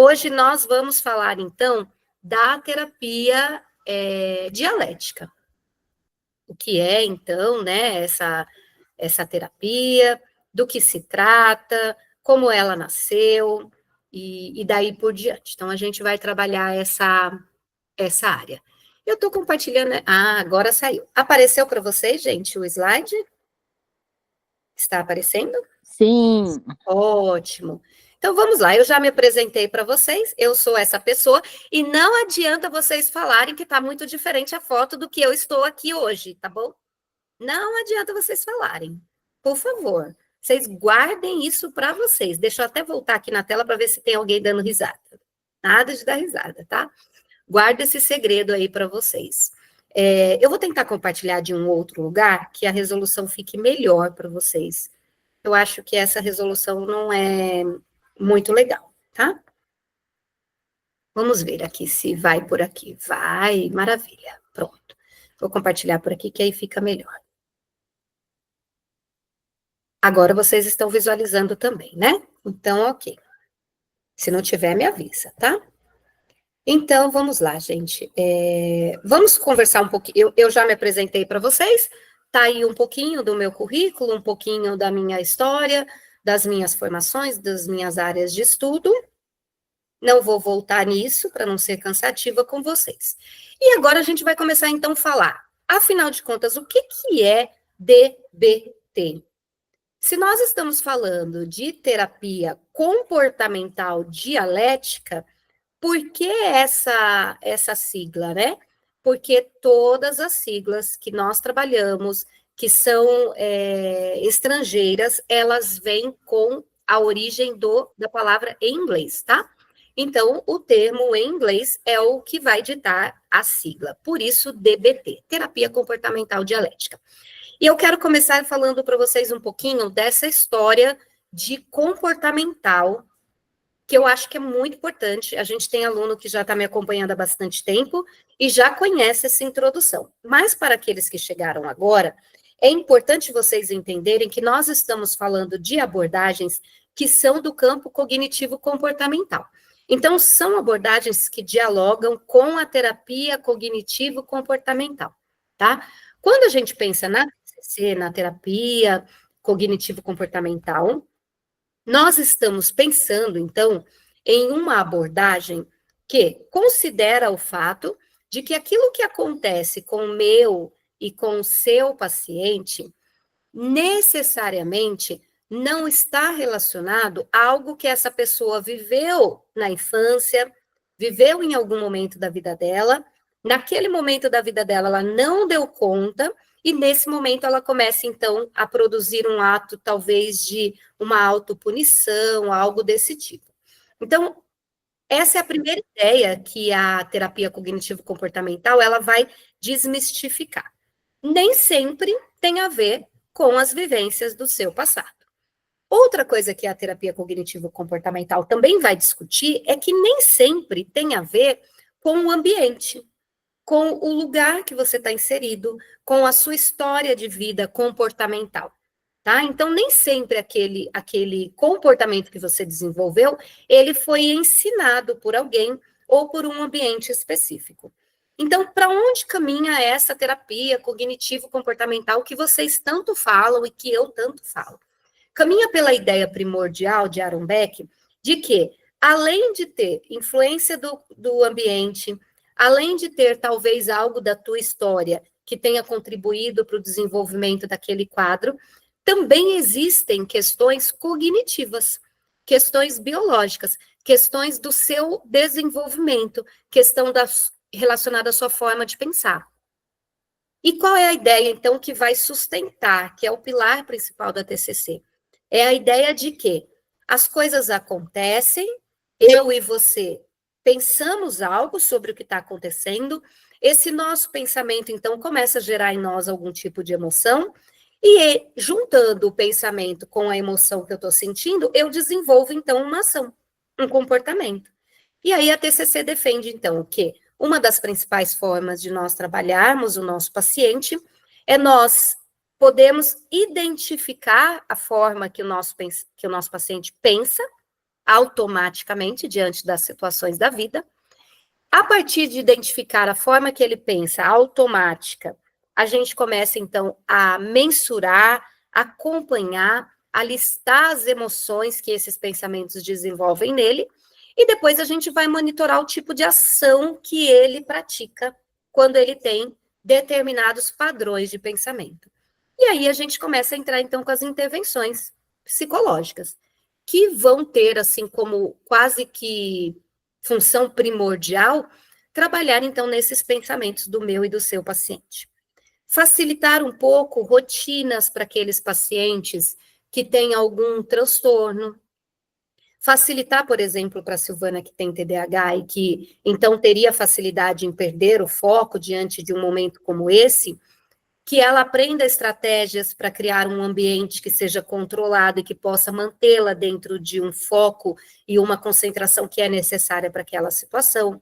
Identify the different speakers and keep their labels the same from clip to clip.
Speaker 1: Hoje nós vamos falar, então, da terapia dialética. O que é, então, né, essa terapia, do que se trata, como ela nasceu, e daí por diante. Então, a gente vai trabalhar essa área. Eu estou compartilhando... agora saiu. Apareceu para vocês, gente, o slide? Está aparecendo?
Speaker 2: Sim.
Speaker 1: Ótimo. Então, vamos lá. Eu já me apresentei para vocês. Eu sou essa pessoa. E não adianta vocês falarem que está muito diferente a foto do que eu estou aqui hoje, tá bom? Não adianta vocês falarem. Por favor, vocês guardem isso para vocês. Deixa eu até voltar aqui na tela para ver se tem alguém dando risada. Nada de dar risada, tá? Guarda esse segredo aí para vocês. Eu vou tentar compartilhar de um outro lugar que a resolução fique melhor para vocês. Eu acho que essa resolução não é muito legal, tá? Vamos ver aqui se vai por aqui. Vai, maravilha. Pronto. Vou compartilhar por aqui que aí fica melhor. Agora vocês estão visualizando também, né? Então, ok. Se não tiver, me avisa, tá? Então, vamos lá, gente. Vamos conversar um pouquinho. Eu já me apresentei para vocês. Tá aí um pouquinho do meu currículo, um pouquinho da minha história, das minhas formações, das minhas áreas de estudo. Não vou voltar nisso para não ser cansativa com vocês. E agora a gente vai começar então a falar, afinal de contas, o que é DBT? Se nós estamos falando de terapia comportamental dialética, por que essa sigla, né? Porque todas as siglas que nós trabalhamos, que são estrangeiras, elas vêm com a origem da palavra em inglês, tá? Então, o termo em inglês é o que vai ditar a sigla. Por isso, DBT, Terapia Comportamental Dialética. E eu quero começar falando para vocês um pouquinho dessa história de comportamental, que eu acho que é muito importante. A gente tem aluno que já está me acompanhando há bastante tempo e já conhece essa introdução. Mas para aqueles que chegaram agora, é importante vocês entenderem que nós estamos falando de abordagens que são do campo cognitivo-comportamental. Então, são abordagens que dialogam com a terapia cognitivo-comportamental, tá? Quando a gente pensa na TCC, na terapia cognitivo-comportamental, nós estamos pensando, então, em uma abordagem que considera o fato de que aquilo que acontece com o meu e com o seu paciente necessariamente não está relacionado a algo que essa pessoa viveu na infância, viveu em algum momento da vida dela, naquele momento da vida dela ela não deu conta, e nesse momento ela começa, então, a produzir um ato, talvez, de uma autopunição, algo desse tipo. Então, essa é a primeira ideia que a terapia cognitivo-comportamental, ela vai desmistificar. Nem sempre tem a ver com as vivências do seu passado. Outra coisa que a terapia cognitivo-comportamental também vai discutir é que nem sempre tem a ver com o ambiente, com o lugar que você está inserido, com a sua história de vida comportamental, tá? Então, nem sempre aquele comportamento que você desenvolveu, ele foi ensinado por alguém ou por um ambiente específico. Então, para onde caminha essa terapia cognitivo-comportamental que vocês tanto falam e que eu tanto falo? Caminha pela ideia primordial de Aaron Beck de que, além de ter influência do ambiente, além de ter talvez algo da tua história que tenha contribuído para o desenvolvimento daquele quadro, também existem questões cognitivas, questões biológicas, questões do seu desenvolvimento, questão relacionada à sua forma de pensar. E qual é a ideia, então, que vai sustentar, que é o pilar principal da TCC? É a ideia de que as coisas acontecem, eu e você pensamos algo sobre o que está acontecendo, esse nosso pensamento, então, começa a gerar em nós algum tipo de emoção, e juntando o pensamento com a emoção que eu estou sentindo, eu desenvolvo, então, uma ação, um comportamento. E aí a TCC defende, então, o quê? Uma das principais formas de nós trabalharmos o nosso paciente é nós podemos identificar a forma que o nosso paciente pensa, automaticamente diante das situações da vida. A partir de identificar a forma que ele pensa automática, a gente começa, então, a mensurar, acompanhar, a listar as emoções que esses pensamentos desenvolvem nele, e depois a gente vai monitorar o tipo de ação que ele pratica quando ele tem determinados padrões de pensamento. E aí a gente começa a entrar, então, com as intervenções psicológicas, que vão ter, assim, como quase que função primordial, trabalhar, então, nesses pensamentos do meu e do seu paciente. Facilitar um pouco rotinas para aqueles pacientes que têm algum transtorno. Facilitar, por exemplo, para a Silvana que tem TDAH e que, então, teria facilidade em perder o foco diante de um momento como esse, que ela aprenda estratégias para criar um ambiente que seja controlado e que possa mantê-la dentro de um foco e uma concentração que é necessária para aquela situação.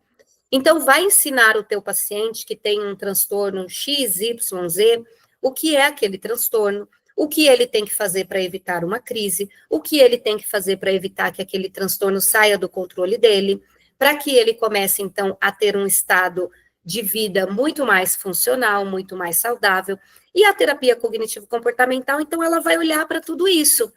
Speaker 1: Então, vai ensinar o teu paciente que tem um transtorno X, Y, Z, o que é aquele transtorno, o que ele tem que fazer para evitar uma crise, o que ele tem que fazer para evitar que aquele transtorno saia do controle dele, para que ele comece, então, a ter um estado de vida muito mais funcional, muito mais saudável. E a terapia cognitivo-comportamental, então, ela vai olhar para tudo isso,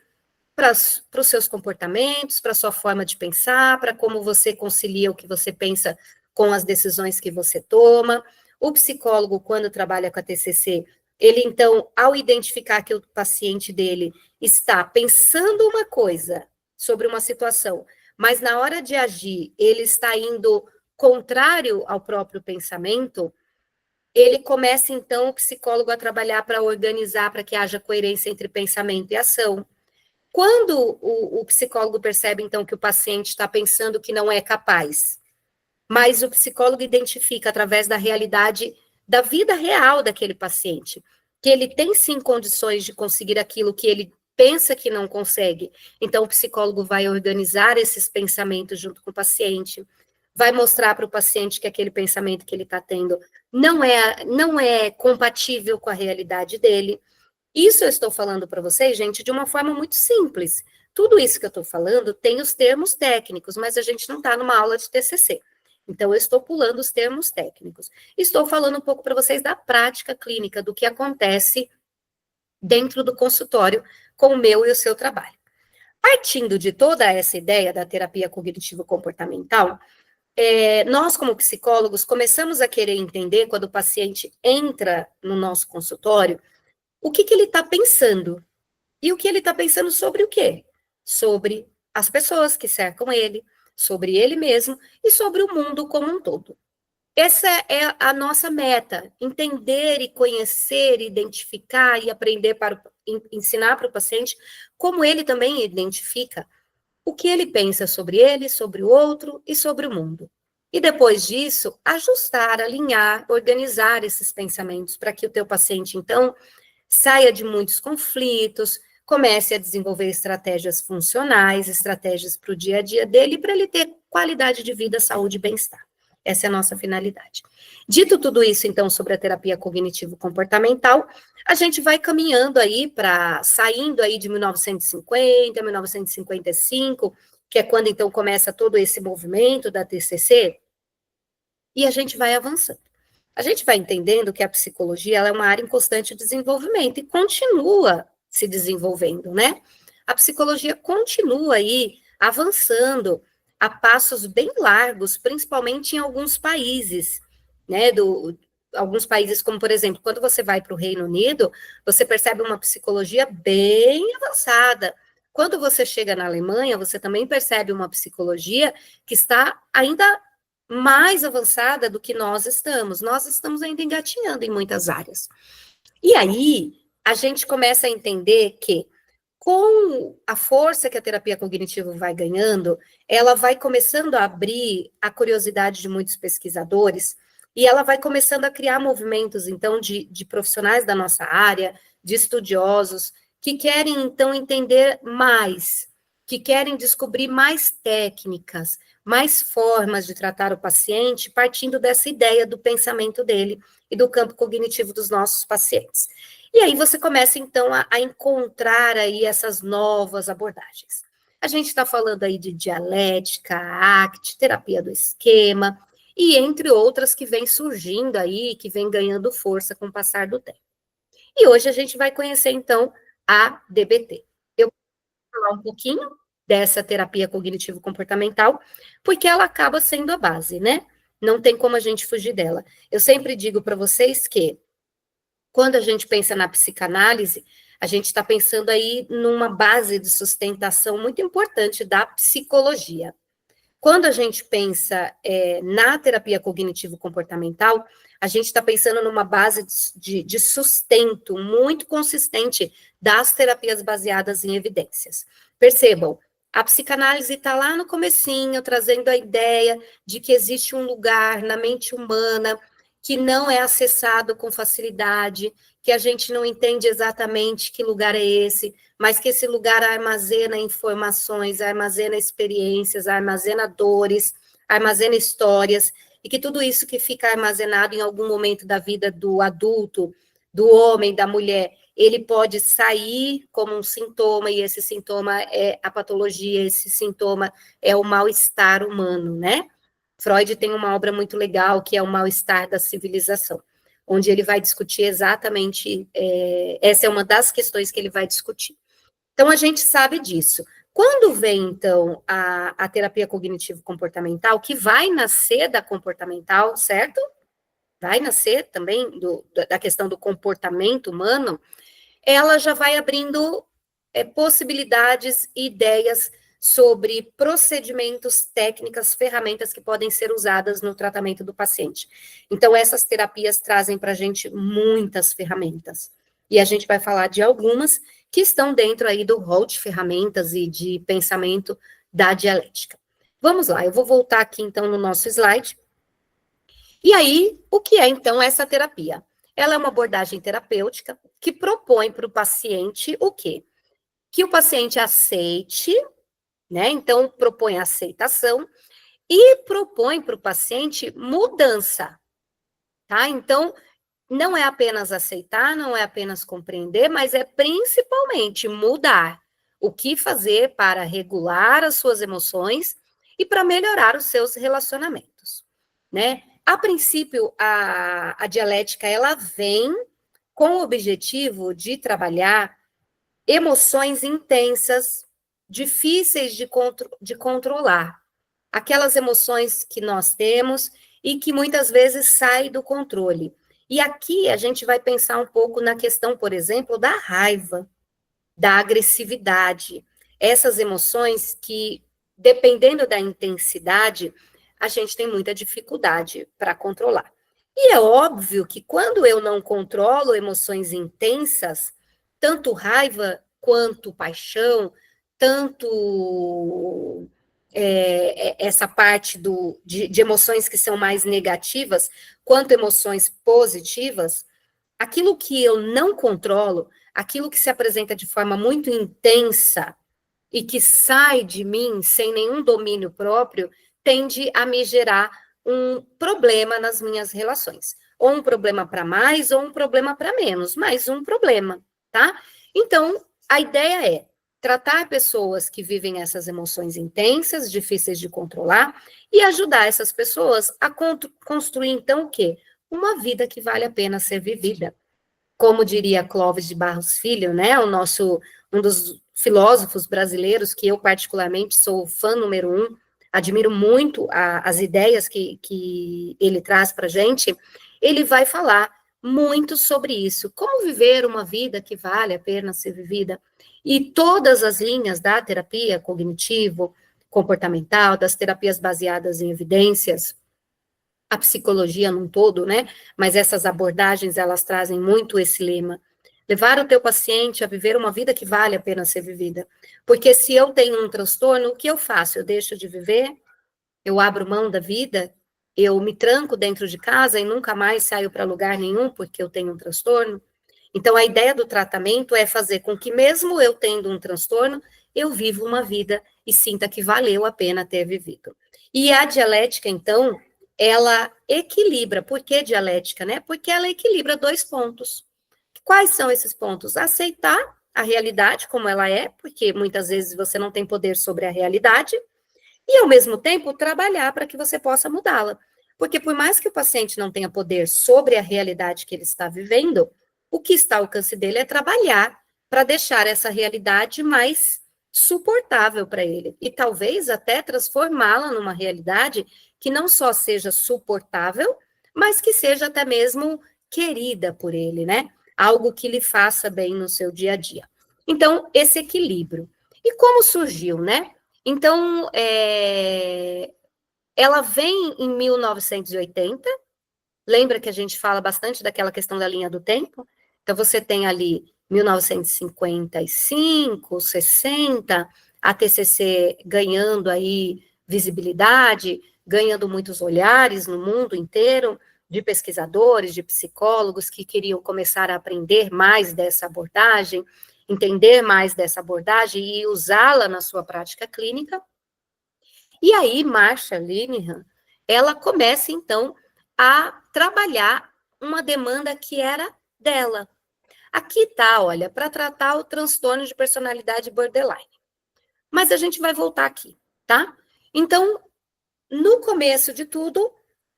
Speaker 1: para os seus comportamentos, para a sua forma de pensar, para como você concilia o que você pensa com as decisões que você toma. O psicólogo, quando trabalha com a TCC, ele, então, ao identificar que o paciente dele está pensando uma coisa sobre uma situação, mas na hora de agir, ele está indo contrário ao próprio pensamento, ele começa, então, o psicólogo a trabalhar para organizar, para que haja coerência entre pensamento e ação. Quando o psicólogo percebe, então, que o paciente está pensando que não é capaz, mas o psicólogo identifica, através da realidade da vida real daquele paciente, que ele tem sim condições de conseguir aquilo que ele pensa que não consegue. Então, o psicólogo vai organizar esses pensamentos junto com o paciente, vai mostrar para o paciente que aquele pensamento que ele está tendo não é compatível com a realidade dele. Isso eu estou falando para vocês, gente, de uma forma muito simples. Tudo isso que eu estou falando tem os termos técnicos, mas a gente não está numa aula de TCC. Então, eu estou pulando os termos técnicos. Estou falando um pouco para vocês da prática clínica, do que acontece dentro do consultório com o meu e o seu trabalho. Partindo de toda essa ideia da terapia cognitivo-comportamental, nós, como psicólogos, começamos a querer entender, quando o paciente entra no nosso consultório, o que ele está pensando. E o que ele está pensando sobre o quê? Sobre as pessoas que cercam ele, sobre ele mesmo e sobre o mundo como um todo. Essa é a nossa meta, entender e conhecer, identificar e aprender ensinar para o paciente como ele também identifica o que ele pensa sobre ele, sobre o outro e sobre o mundo. E depois disso, ajustar, alinhar, organizar esses pensamentos para que o teu paciente, então, saia de muitos conflitos, comece a desenvolver estratégias funcionais, estratégias para o dia a dia dele, para ele ter qualidade de vida, saúde e bem-estar. Essa é a nossa finalidade. Dito tudo isso, então, sobre a terapia cognitivo-comportamental, a gente vai caminhando aí saindo aí de 1950, 1955, que é quando, então, começa todo esse movimento da TCC, e a gente vai avançando. A gente vai entendendo que a psicologia ela é uma área em constante desenvolvimento e continua se desenvolvendo, né? A psicologia continua aí avançando a passos bem largos, principalmente em alguns países, né? Alguns países, como por exemplo, quando você vai para o Reino Unido, você percebe uma psicologia bem avançada. Quando você chega na Alemanha, você também percebe uma psicologia que está ainda mais avançada do que nós estamos. Nós estamos ainda engatinhando em muitas áreas. E aí, a gente começa a entender que, com a força que a terapia cognitiva vai ganhando, ela vai começando a abrir a curiosidade de muitos pesquisadores e ela vai começando a criar movimentos, então, de profissionais da nossa área, de estudiosos, que querem, então, entender mais, que querem descobrir mais técnicas, mais formas de tratar o paciente, partindo dessa ideia do pensamento dele e do campo cognitivo dos nossos pacientes. E aí você começa, então, a encontrar aí essas novas abordagens. A gente está falando aí de dialética, ACT, terapia do esquema, e entre outras que vem surgindo aí, que vem ganhando força com o passar do tempo. E hoje a gente vai conhecer, então, a DBT. Eu vou falar um pouquinho dessa terapia cognitivo-comportamental, porque ela acaba sendo a base, né? Não tem como a gente fugir dela. Eu sempre digo para vocês que, quando a gente pensa na psicanálise, a gente está pensando aí numa base de sustentação muito importante da psicologia. Quando a gente pensa na terapia cognitivo-comportamental, a gente está pensando numa base de sustento muito consistente das terapias baseadas em evidências. Percebam, a psicanálise está lá no comecinho, trazendo a ideia de que existe um lugar na mente humana que não é acessado com facilidade, que a gente não entende exatamente que lugar é esse, mas que esse lugar armazena informações, armazena experiências, armazena dores, armazena histórias, e que tudo isso que fica armazenado em algum momento da vida do adulto, do homem, da mulher, ele pode sair como um sintoma, e esse sintoma é a patologia, esse sintoma é o mal-estar humano, né? Freud tem uma obra muito legal, que é o mal-estar da civilização, onde ele vai discutir exatamente, essa é uma das questões que ele vai discutir. Então, a gente sabe disso. Quando vem, então, a terapia cognitivo-comportamental, que vai nascer da comportamental, certo? Vai nascer também da questão do comportamento humano, ela já vai abrindo possibilidades e ideias sobre procedimentos, técnicas, ferramentas que podem ser usadas no tratamento do paciente. Então, essas terapias trazem para a gente muitas ferramentas. E a gente vai falar de algumas que estão dentro aí do rol de ferramentas e de pensamento da dialética. Vamos lá, eu vou voltar aqui então no nosso slide. E aí, o que é então essa terapia? Ela é uma abordagem terapêutica que propõe para o paciente o quê? Que o paciente aceite, né? Então, propõe aceitação e propõe para o paciente mudança, tá? Então, não é apenas aceitar, não é apenas compreender, mas é principalmente mudar. O que fazer para regular as suas emoções e para melhorar os seus relacionamentos, né? A princípio, a dialética, ela vem com o objetivo de trabalhar emoções intensas, difíceis de controlar. Aquelas emoções que nós temos e que muitas vezes saem do controle. E aqui a gente vai pensar um pouco na questão, por exemplo, da raiva, da agressividade. Essas emoções que, dependendo da intensidade, a gente tem muita dificuldade para controlar. E é óbvio que quando eu não controlo emoções intensas, tanto raiva quanto paixão, tanto essa parte de emoções que são mais negativas, quanto emoções positivas, aquilo que eu não controlo, aquilo que se apresenta de forma muito intensa e que sai de mim sem nenhum domínio próprio, tende a me gerar um problema nas minhas relações. Ou um problema para mais, ou um problema para menos, mas um problema, tá? Então, a ideia é tratar pessoas que vivem essas emoções intensas, difíceis de controlar, e ajudar essas pessoas a construir, então, o quê? Uma vida que vale a pena ser vivida. Como diria Clóvis de Barros Filho, né, um dos filósofos brasileiros que eu particularmente sou fã número 1, admiro muito as ideias que ele traz para a gente, ele vai falar muito sobre isso, como viver uma vida que vale a pena ser vivida, e todas as linhas da terapia cognitivo, comportamental, das terapias baseadas em evidências, a psicologia num todo, né? Mas essas abordagens, elas trazem muito esse lema. Levar o teu paciente a viver uma vida que vale a pena ser vivida. Porque se eu tenho um transtorno, o que eu faço? Eu deixo de viver? Eu abro mão da vida? Eu me tranco dentro de casa e nunca mais saio para lugar nenhum porque eu tenho um transtorno? Então, a ideia do tratamento é fazer com que, mesmo eu tendo um transtorno, eu viva uma vida e sinta que valeu a pena ter vivido. E a dialética, então, ela equilibra. Por que dialética, né? Porque ela equilibra dois pontos. Quais são esses pontos? Aceitar a realidade como ela é, porque muitas vezes você não tem poder sobre a realidade, e, ao mesmo tempo, trabalhar para que você possa mudá-la. Porque, por mais que o paciente não tenha poder sobre a realidade que ele está vivendo, o que está ao alcance dele é trabalhar para deixar essa realidade mais suportável para ele. E talvez até transformá-la numa realidade que não só seja suportável, mas que seja até mesmo querida por ele, né? Algo que lhe faça bem no seu dia a dia. Então, esse equilíbrio. E como surgiu, né? Então, ela vem em 1980, lembra que a gente fala bastante daquela questão da linha do tempo? Então, você tem ali 1955, 60, a TCC ganhando aí visibilidade, ganhando muitos olhares no mundo inteiro, de pesquisadores, de psicólogos que queriam começar a aprender mais dessa abordagem, entender mais dessa abordagem e usá-la na sua prática clínica. E aí, Marsha Linehan, ela começa, então, a trabalhar uma demanda que era dela. Aqui tá, olha, para tratar o transtorno de personalidade borderline. Mas a gente vai voltar aqui, tá? Então, no começo de tudo,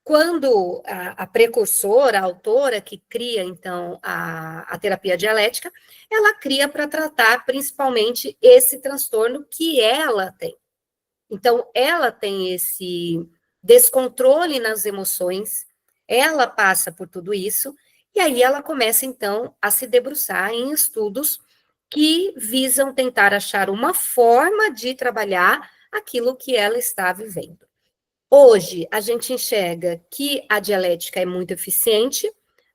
Speaker 1: quando a precursora, a autora que cria, então, a terapia dialética, ela cria para tratar principalmente esse transtorno que ela tem. Então, ela tem esse descontrole nas emoções, ela passa por tudo isso, e aí ela começa, então, a se debruçar em estudos que visam tentar achar uma forma de trabalhar aquilo que ela está vivendo. Hoje, a gente enxerga que a dialética é muito eficiente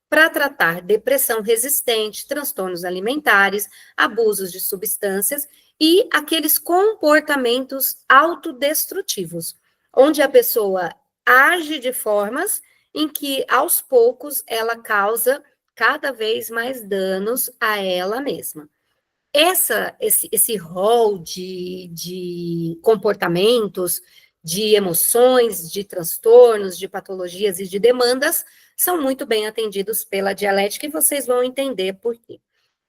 Speaker 1: para tratar depressão resistente, transtornos alimentares, abusos de substâncias e aqueles comportamentos autodestrutivos, onde a pessoa age de formas em que, aos poucos, ela causa cada vez mais danos a ela mesma. Esse rol de comportamentos, de emoções, de transtornos, de patologias e de demandas são muito bem atendidos pela dialética e vocês vão entender por quê.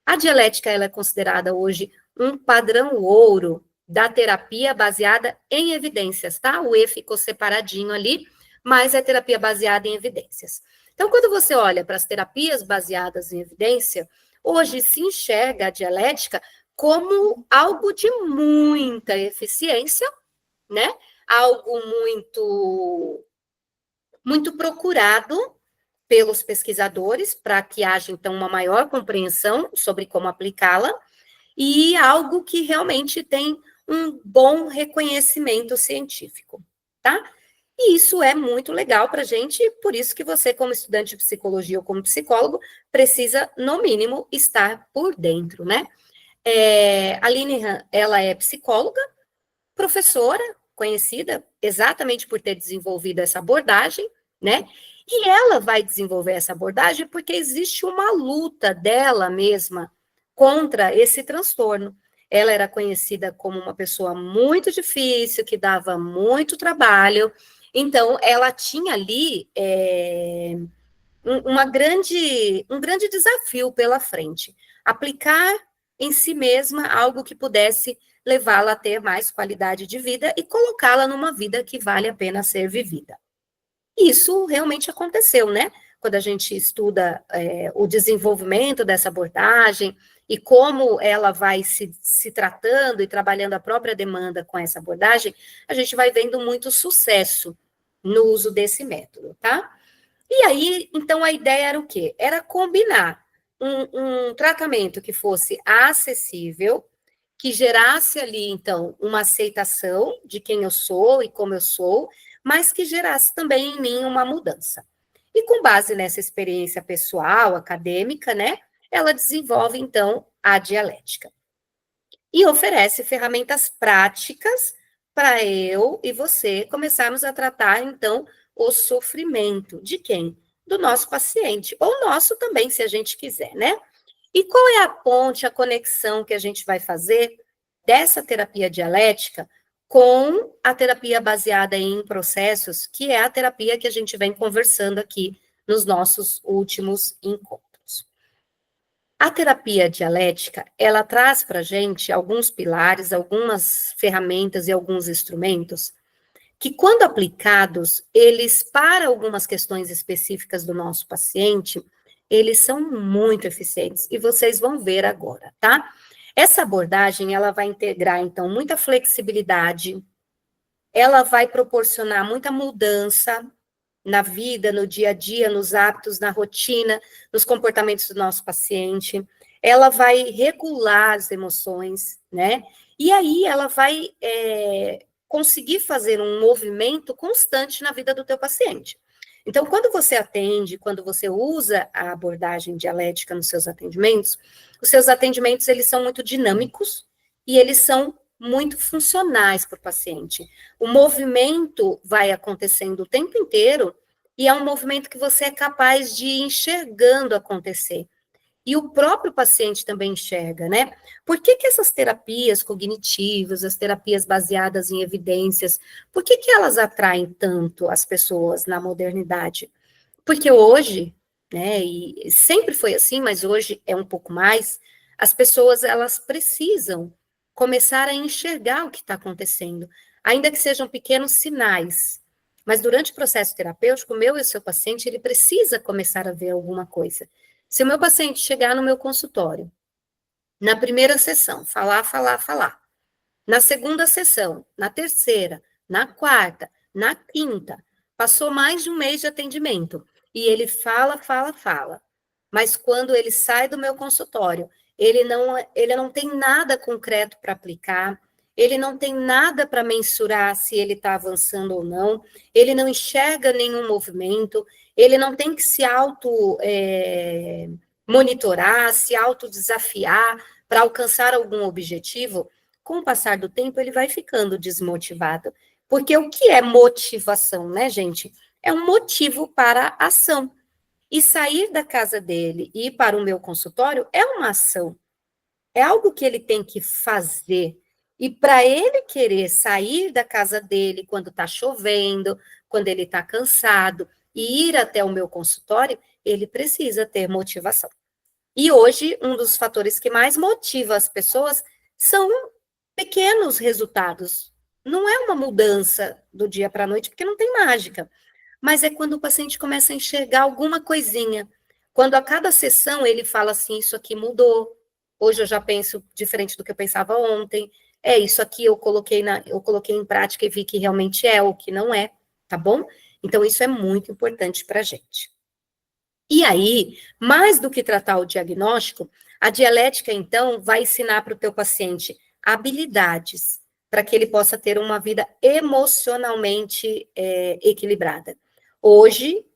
Speaker 1: A dialética ela é considerada hoje um padrão ouro da terapia baseada em evidências, tá? O E ficou separadinho ali, mas é terapia baseada em evidências. Então, quando você olha para as terapias baseadas em evidência, hoje se enxerga a dialética como algo de muita eficiência, né? Algo muito procurado pelos pesquisadores para que haja, então, uma maior compreensão sobre como aplicá-la e algo que realmente tem um bom reconhecimento científico, tá? E isso é muito legal para a gente, por isso que você, como estudante de psicologia ou como psicólogo, precisa, no mínimo, estar por dentro, né? A Linehan, ela é psicóloga, professora, conhecida exatamente por ter desenvolvido essa abordagem, né? E ela vai desenvolver essa abordagem porque existe uma luta dela mesma contra esse transtorno. Ela era conhecida como uma pessoa muito difícil, que dava muito trabalho, então ela tinha ali um grande desafio pela frente. Aplicar em si mesma algo que pudesse levá-la a ter mais qualidade de vida e colocá-la numa vida que vale a pena ser vivida. Isso realmente aconteceu, né? Quando a gente estuda o desenvolvimento dessa abordagem e como ela vai se tratando e trabalhando a própria demanda com essa abordagem, a gente vai vendo muito sucesso no uso desse método, tá? E aí, então, a ideia era o quê? Era combinar um tratamento que fosse acessível, que gerasse ali, então, uma aceitação de quem eu sou e como eu sou, mas que gerasse também em mim uma mudança. E com base nessa experiência pessoal, acadêmica, né, ela desenvolve, então, a dialética. E oferece ferramentas práticas para eu e você começarmos a tratar, então, o sofrimento de quem? Do nosso paciente, ou nosso também, se a gente quiser, né? E qual é a ponte, a conexão que a gente vai fazer dessa terapia dialética com a terapia baseada em processos, que é a terapia que a gente vem conversando aqui nos nossos últimos encontros? A terapia dialética, ela traz para a gente alguns pilares, algumas ferramentas e alguns instrumentos que, quando aplicados, eles, para algumas questões específicas do nosso paciente, eles são muito eficientes, e vocês vão ver agora, tá? Essa abordagem, ela vai integrar, então, muita flexibilidade, ela vai proporcionar muita mudança na vida, no dia a dia, nos hábitos, na rotina, nos comportamentos do nosso paciente. Ela vai regular as emoções, né? E aí ela vai conseguir fazer um movimento constante na vida do teu paciente. Então, quando você atende, quando você usa a abordagem dialética nos seus atendimentos, os seus atendimentos, eles são muito dinâmicos e eles são muito funcionais para o paciente. O movimento vai acontecendo o tempo inteiro e é um movimento que você é capaz de ir enxergando acontecer. E o próprio paciente também enxerga, né? Por que que essas terapias cognitivas, as terapias baseadas em evidências, por que que elas atraem tanto as pessoas na modernidade? Porque hoje, né, e sempre foi assim, mas hoje é um pouco mais, as pessoas, elas precisam começar a enxergar o que está acontecendo, ainda que sejam pequenos sinais. Mas durante o processo terapêutico, o meu e o seu paciente, ele precisa começar a ver alguma coisa. Se o meu paciente chegar no meu consultório, na primeira sessão, falar, na segunda sessão, na terceira, na quarta, na quinta, passou mais de um mês de atendimento e ele fala, mas quando ele sai do meu consultório, ele não tem nada concreto para aplicar, ele não tem nada para mensurar se ele está avançando ou não, ele não enxerga nenhum movimento, ele não tem que se monitorar, se autodesafiar para alcançar algum objetivo. Com o passar do tempo, ele vai ficando desmotivado. Porque o que é motivação, né, gente? É um motivo para a ação. E sair da casa dele e ir para o meu consultório é uma ação. É algo que ele tem que fazer. E para ele querer sair da casa dele quando está chovendo, quando ele está cansado, e ir até o meu consultório, ele precisa ter motivação. E hoje, um dos fatores que mais motiva as pessoas são pequenos resultados. Não é uma mudança do dia para a noite, porque não tem mágica. Mas é quando o paciente começa a enxergar alguma coisinha. Quando a cada sessão ele fala assim, isso aqui mudou. Hoje eu já penso diferente do que eu pensava ontem. É isso aqui eu coloquei em prática e vi que realmente é ou que não é, tá bom? Então isso é muito importante para a gente. E aí, mais do que tratar o diagnóstico, a dialética, então, vai ensinar para o teu paciente habilidades para que ele possa ter uma vida emocionalmente equilibrada. Hoje,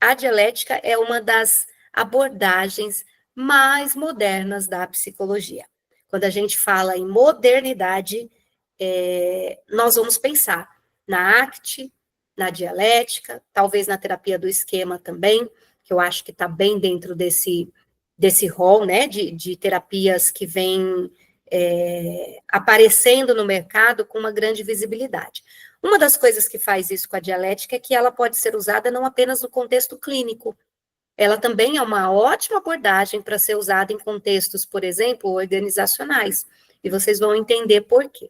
Speaker 1: a dialética é uma das abordagens mais modernas da psicologia. Quando a gente fala em modernidade, nós vamos pensar na ACT, na dialética, talvez na terapia do esquema também, que eu acho que está bem dentro desse rol, né, de terapias que vêm aparecendo no mercado com uma grande visibilidade. Uma das coisas que faz isso com a dialética é que ela pode ser usada não apenas no contexto clínico, ela também é uma ótima abordagem para ser usada em contextos, por exemplo, organizacionais, e vocês vão entender por quê.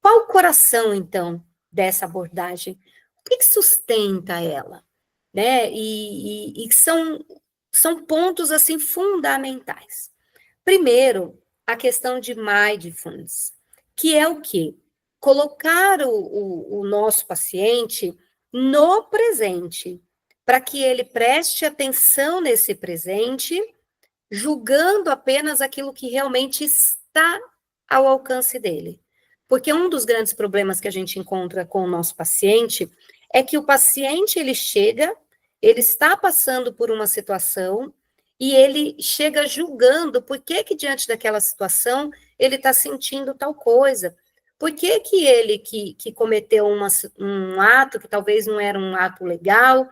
Speaker 1: Qual o coração, então, dessa abordagem? O que sustenta ela? Né? E são pontos, assim, fundamentais. Primeiro, a questão de mindfulness, que é o quê? Colocar o nosso paciente no presente, para que ele preste atenção nesse presente, julgando apenas aquilo que realmente está ao alcance dele. Porque um dos grandes problemas que a gente encontra com o nosso paciente é que o paciente, ele chega, ele está passando por uma situação e ele chega julgando por que diante daquela situação ele está sentindo tal coisa. Por que ele que cometeu um ato que talvez não era um ato legal,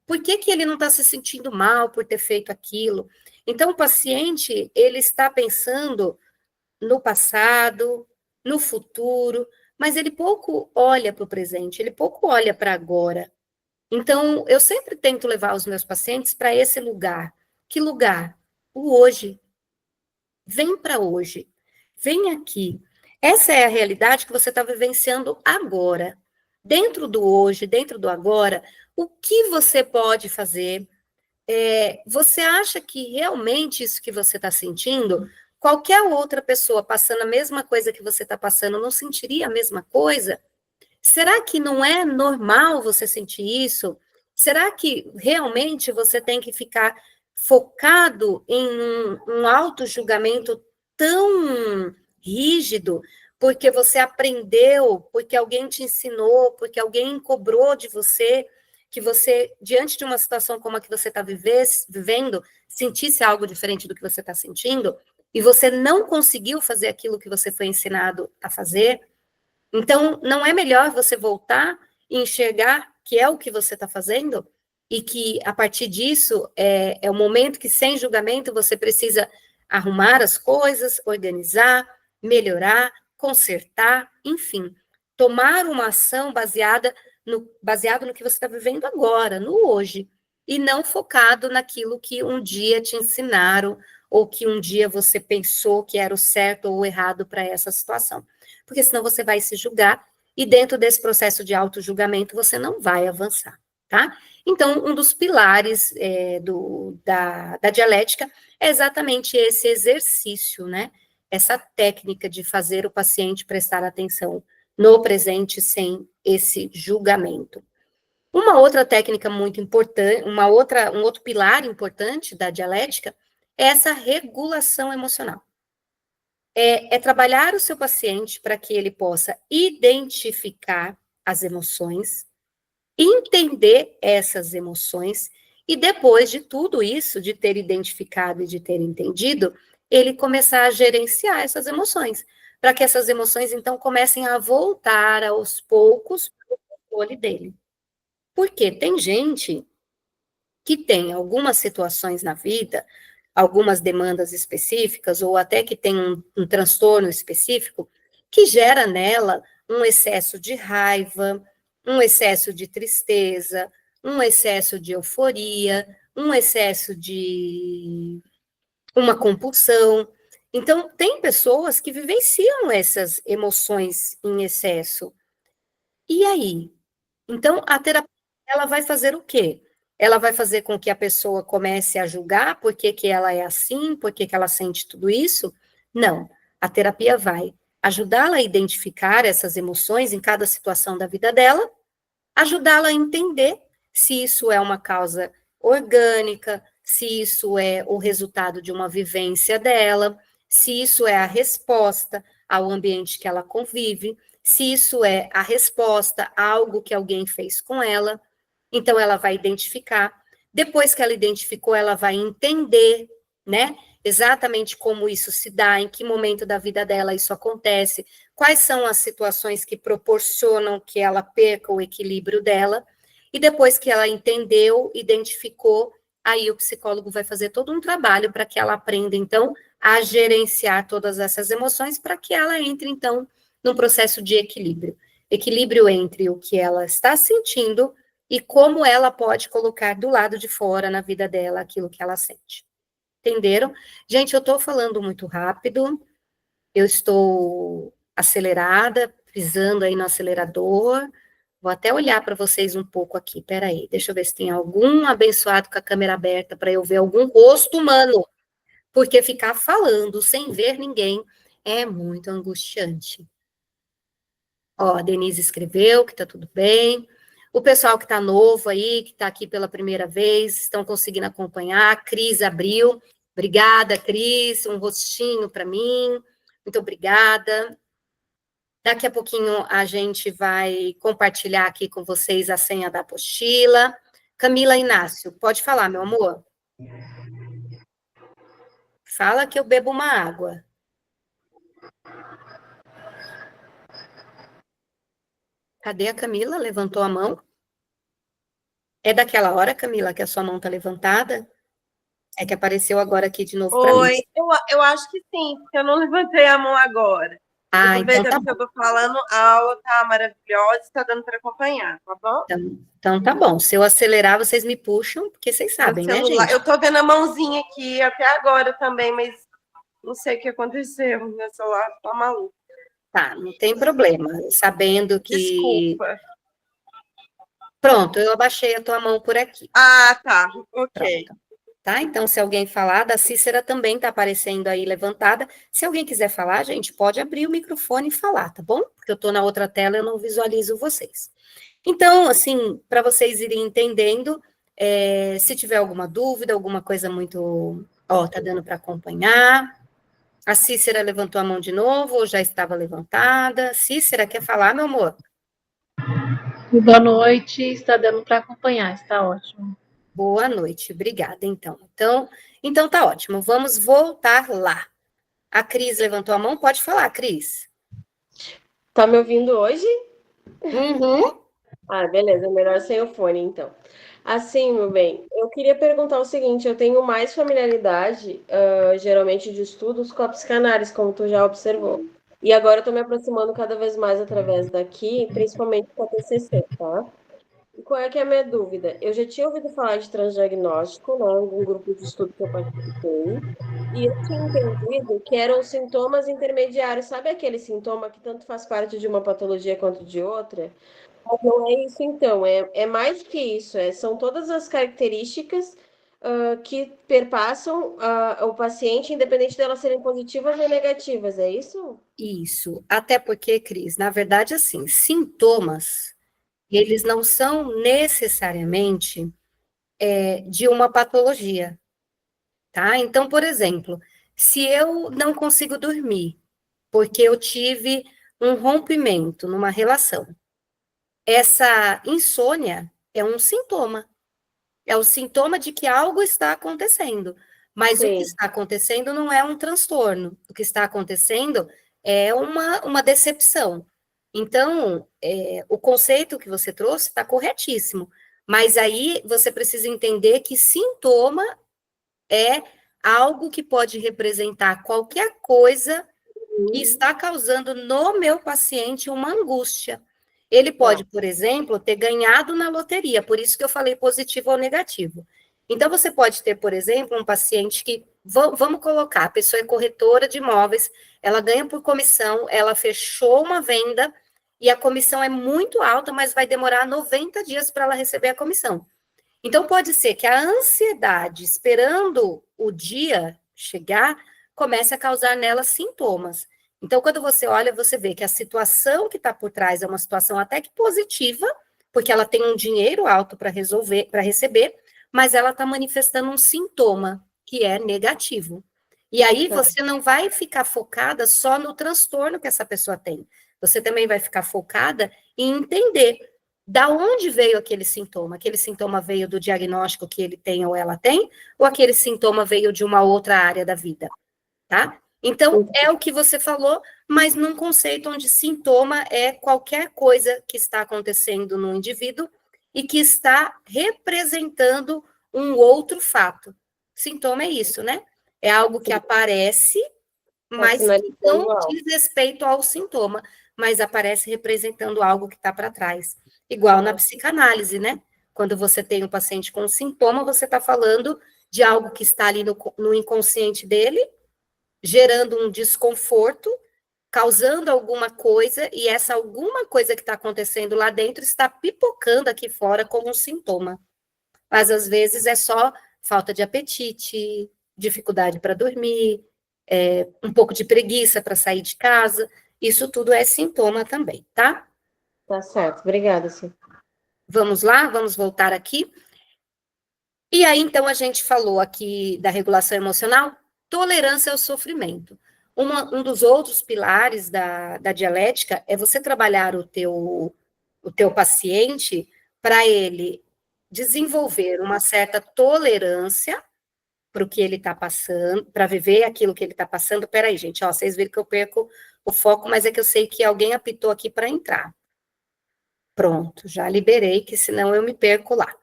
Speaker 1: por que ele não está se sentindo mal por ter feito aquilo? Então, o paciente, ele está pensando no passado, no futuro, mas ele pouco olha para o presente, ele pouco olha para agora. Então, eu sempre tento levar os meus pacientes para esse lugar. Que lugar? o hoje. Vem para hoje. Vem aqui. Essa é a realidade que você está vivenciando agora. Dentro do hoje, dentro do agora, o que você pode fazer? Você acha que realmente isso que você está sentindo, qualquer outra pessoa passando a mesma coisa que você está passando, não sentiria a mesma coisa? Será que não é normal você sentir isso? Será que realmente você tem que ficar focado em um auto-julgamento tão rígido, porque você aprendeu, porque alguém te ensinou, porque alguém cobrou de você, que você, diante de uma situação como a que você está vivendo, sentisse algo diferente do que você está sentindo, e você não conseguiu fazer aquilo que você foi ensinado a fazer? Então, não é melhor você voltar e enxergar que é o que você está fazendo? E que, a partir disso, é o momento que, sem julgamento, você precisa arrumar as coisas, organizar, melhorar, consertar, enfim, tomar uma ação baseado no que você está vivendo agora, no hoje, e não focado naquilo que um dia te ensinaram ou que um dia você pensou que era o certo ou o errado para essa situação. Porque senão você vai se julgar e dentro desse processo de auto-julgamento você não vai avançar, tá? Então, um dos pilares da dialética é exatamente esse exercício, né? Essa técnica de fazer o paciente prestar atenção no presente sem esse julgamento. Uma outra técnica muito importante, um outro pilar importante da dialética é essa regulação emocional. É trabalhar o seu paciente para que ele possa identificar as emoções, entender essas emoções, e depois de tudo isso, de ter identificado e de ter entendido, ele começar a gerenciar essas emoções, para que essas emoções, então, comecem a voltar aos poucos para o controle dele. Porque tem gente que tem algumas situações na vida, algumas demandas específicas, ou até que tem um transtorno específico, que gera nela um excesso de raiva, um excesso de tristeza, um excesso de euforia, um excesso de uma compulsão. Então, tem pessoas que vivenciam essas emoções em excesso. E aí? Então, a terapia, ela vai fazer o quê? Ela vai fazer com que a pessoa comece a julgar por que que ela é assim, por que que ela sente tudo isso? Não. A terapia vai ajudá-la a identificar essas emoções em cada situação da vida dela, ajudá-la a entender se isso é uma causa orgânica, se isso é o resultado de uma vivência dela, se isso é a resposta ao ambiente que ela convive, se isso é a resposta a algo que alguém fez com ela. Então, ela vai identificar. Depois que ela identificou, ela vai entender, né? Exatamente como isso se dá, em que momento da vida dela isso acontece, quais são as situações que proporcionam que ela perca o equilíbrio dela, e depois que ela entendeu, identificou, aí o psicólogo vai fazer todo um trabalho para que ela aprenda, então, a gerenciar todas essas emoções, para que ela entre, então, num processo de equilíbrio. Equilíbrio entre o que ela está sentindo e como ela pode colocar do lado de fora, na vida dela, aquilo que ela sente. Entenderam? Gente, eu estou falando muito rápido, eu estou acelerada, pisando aí no acelerador. Vou até olhar para vocês um pouco aqui, peraí, deixa eu ver se tem algum abençoado com a câmera aberta para eu ver algum rosto humano, porque ficar falando sem ver ninguém é muito angustiante. Ó, a Denise escreveu que tá tudo bem. O pessoal que está novo aí, que está aqui pela primeira vez, estão conseguindo acompanhar. A Cris abriu. Obrigada, Cris. Um rostinho para mim. Muito obrigada. Daqui a pouquinho a gente vai compartilhar aqui com vocês a senha da apostila. Camila Inácio, pode falar, meu amor? Fala que eu bebo uma água. Cadê a Camila? Levantou a mão? É daquela hora, Camila, que a sua mão está levantada? É que apareceu agora aqui de novo para mim.
Speaker 2: Oi, eu acho que sim, porque eu não levantei a mão agora.
Speaker 1: Ah, então tá
Speaker 2: Aproveitando que
Speaker 1: bom.
Speaker 2: eu tô falando, a aula tá maravilhosa, está dando para acompanhar, tá bom?
Speaker 1: Então tá bom. Se eu acelerar, vocês me puxam, porque vocês
Speaker 2: Meu
Speaker 1: sabem, né,
Speaker 2: celular,
Speaker 1: gente?
Speaker 2: eu tô vendo a mãozinha aqui até agora também, mas não sei o que aconteceu. Meu celular tá maluco.
Speaker 1: Tá, não tem problema. Sabendo que.
Speaker 2: Desculpa.
Speaker 1: Pronto, eu abaixei a tua mão por aqui.
Speaker 2: Ah, tá. Ok.
Speaker 1: Pronto. Tá? Então, se alguém falar, da Cícera também está aparecendo aí levantada. Se alguém quiser falar, gente, pode abrir o microfone e falar, tá bom? Porque eu estou na outra tela, eu não visualizo vocês. Então, assim, para vocês irem entendendo, se tiver alguma dúvida, alguma coisa muito. Ó, tá dando para acompanhar. A Cícera levantou a mão de novo, ou já estava levantada? Cícera, quer falar, meu amor?
Speaker 3: Boa noite, está dando para acompanhar, está ótimo.
Speaker 1: Boa noite, obrigada, então. Então tá ótimo, vamos voltar lá. A Cris levantou a mão, pode falar, Cris.
Speaker 4: Tá me ouvindo hoje?
Speaker 1: Uhum.
Speaker 4: Ah, beleza, melhor sem o fone, então. Assim, meu bem, eu queria perguntar o seguinte: eu tenho mais familiaridade, geralmente, de estudos com a psicanálise, como tu já observou. E agora eu tô me aproximando cada vez mais através daqui, principalmente com a TCC, tá? E qual é que é a minha dúvida? Eu já tinha ouvido falar de transdiagnóstico, né, em algum grupo de estudo que eu participei, e eu tinha entendido que eram sintomas intermediários. Sabe aquele sintoma que tanto faz parte de uma patologia quanto de outra? Mas não é isso, então. É mais que isso. São todas as características que perpassam o paciente, independente de elas serem positivas ou negativas. É isso?
Speaker 1: Isso, até porque, Cris, na verdade, assim, sintomas, eles não são necessariamente de uma patologia, tá? Então, por exemplo, se eu não consigo dormir porque eu tive um rompimento numa relação, essa insônia é um sintoma. É o sintoma de que algo está acontecendo. Mas o que
Speaker 4: Sim.
Speaker 1: está acontecendo não é um transtorno. O que está acontecendo é uma decepção. Então, o conceito que você trouxe está corretíssimo. Mas aí você precisa entender que sintoma é algo que pode representar qualquer coisa que está causando no meu paciente uma angústia. Ele
Speaker 4: Tá.
Speaker 1: pode, por exemplo, ter ganhado na loteria, por isso que eu falei positivo ou negativo. Então, você pode ter, por exemplo, um paciente que, vamos colocar, a pessoa é corretora de imóveis, ela ganha por comissão, ela fechou uma venda e a comissão é muito alta, mas vai demorar 90 dias para ela receber a comissão. Então, pode ser que a ansiedade, esperando o dia chegar, comece a causar nela sintomas. Então, quando você olha, você vê que a situação que está por trás é uma situação até que positiva, porque ela tem um dinheiro alto para resolver, para receber, mas ela está manifestando um sintoma que é negativo. E aí
Speaker 4: Tá.
Speaker 1: você não vai ficar focada só no transtorno que essa pessoa tem. Você também vai ficar focada em entender da onde veio aquele sintoma. Aquele sintoma veio do diagnóstico que ele tem ou ela tem, ou aquele sintoma veio de uma outra área da vida, tá? Então, é o que você falou, mas num conceito onde sintoma é qualquer coisa que está acontecendo no indivíduo e que está representando um outro fato. Sintoma é isso, né? É algo que aparece,
Speaker 4: Tá
Speaker 1: mas que
Speaker 4: sinalizando
Speaker 1: não
Speaker 4: algo.
Speaker 1: diz respeito ao sintoma, mas aparece representando algo que está para trás. Igual na
Speaker 4: Tá.
Speaker 1: psicanálise, né? Quando você tem um paciente com sintoma, você está falando de algo que está ali no inconsciente dele, gerando um desconforto, causando alguma coisa, e essa alguma coisa que está acontecendo lá dentro está pipocando aqui fora como um sintoma. Mas às vezes é só falta de apetite, dificuldade para dormir, um pouco de preguiça para sair de casa. Isso tudo é sintoma também, tá?
Speaker 4: Tá certo. Obrigada, sim.
Speaker 1: Vamos lá, vamos voltar aqui. E aí, então, a gente falou aqui da regulação emocional, tolerância ao sofrimento. Um dos outros pilares da dialética é você trabalhar o teu paciente para ele desenvolver uma certa tolerância para o que ele está passando, para viver aquilo que ele está passando. Peraí, gente, ó, vocês viram que eu perco o foco, mas é que eu sei que alguém apitou aqui para entrar. Pronto, já liberei, que senão eu me perco lá.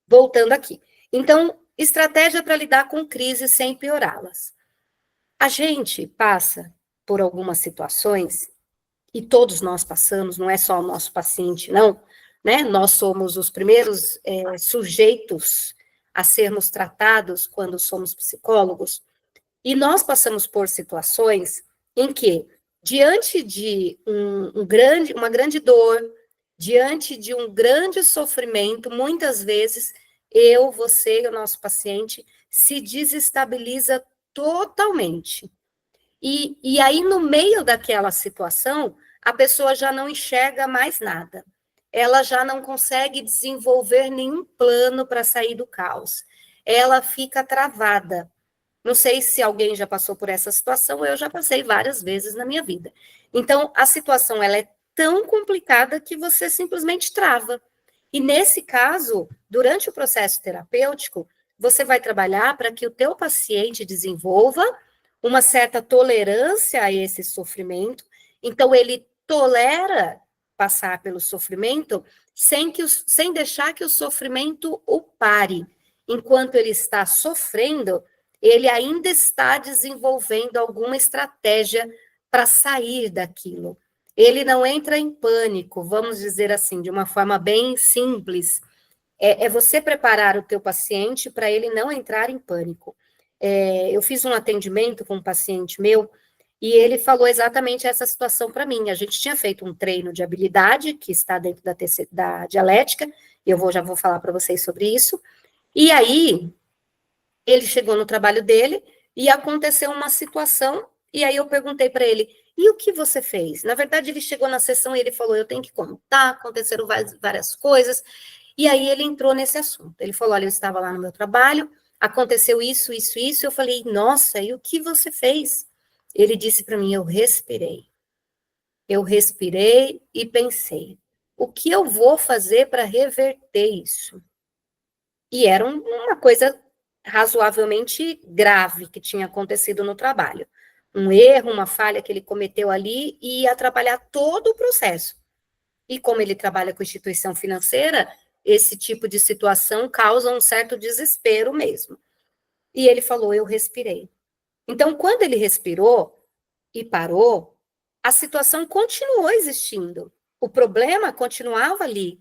Speaker 1: Voltando aqui. Então, estratégia para lidar com crises sem piorá-las. A gente passa por algumas situações e todos nós passamos, não é só o nosso paciente, não, né? Nós somos os primeiros sujeitos a sermos tratados quando somos psicólogos, e nós passamos por situações em que, diante de uma grande dor, diante de um grande sofrimento, muitas vezes, você e o nosso paciente se desestabiliza totalmente. E aí, no meio daquela situação, a pessoa já não enxerga mais nada. Ela já não consegue desenvolver nenhum plano para sair do caos. Ela fica travada. Não sei se alguém já passou por essa situação, eu já passei várias vezes na minha vida. Então, a situação ela é tão complicada que você simplesmente trava. E nesse caso, durante o processo terapêutico, você vai trabalhar para que o teu paciente desenvolva uma certa tolerância a esse sofrimento, então ele tolera passar pelo sofrimento sem deixar que o sofrimento o pare. Enquanto ele está sofrendo, ele ainda está desenvolvendo alguma estratégia para sair daquilo. Ele não entra em pânico, vamos dizer assim, de uma forma bem simples. É você preparar o teu paciente para ele não entrar em pânico. Eu fiz um atendimento com um paciente meu e ele falou exatamente essa situação para mim. A gente tinha feito um treino de habilidade, que está dentro da dialética, já vou falar para vocês sobre isso. E aí, ele chegou no trabalho dele e aconteceu uma situação, e aí eu perguntei para ele, e o que você fez? Na verdade, ele chegou na sessão e ele falou, eu tenho que contar, aconteceram várias coisas, e aí ele entrou nesse assunto. Ele falou, olha, eu estava lá no meu trabalho, aconteceu isso, isso, isso, eu falei, nossa, e o que você fez? Ele disse para mim, eu respirei e pensei, o que eu vou fazer para reverter isso? E era uma coisa razoavelmente grave que tinha acontecido no trabalho. Um erro, uma falha que ele cometeu ali e ia atrapalhar todo o processo. E como ele trabalha com instituição financeira, esse tipo de situação causa um certo desespero mesmo. E ele falou, eu respirei. Então, quando ele respirou e parou, a situação continuou existindo. O problema continuava ali.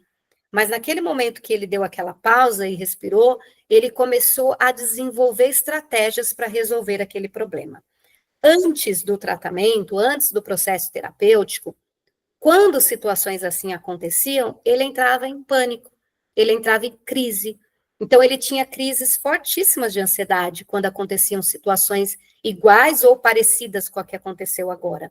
Speaker 1: Mas naquele momento que ele deu aquela pausa e respirou, ele começou a desenvolver estratégias para resolver aquele problema. Antes do tratamento, antes do processo terapêutico, quando situações assim aconteciam, ele entrava em pânico, ele entrava em crise. Então, ele tinha crises fortíssimas de ansiedade quando aconteciam situações iguais ou parecidas com a que aconteceu agora.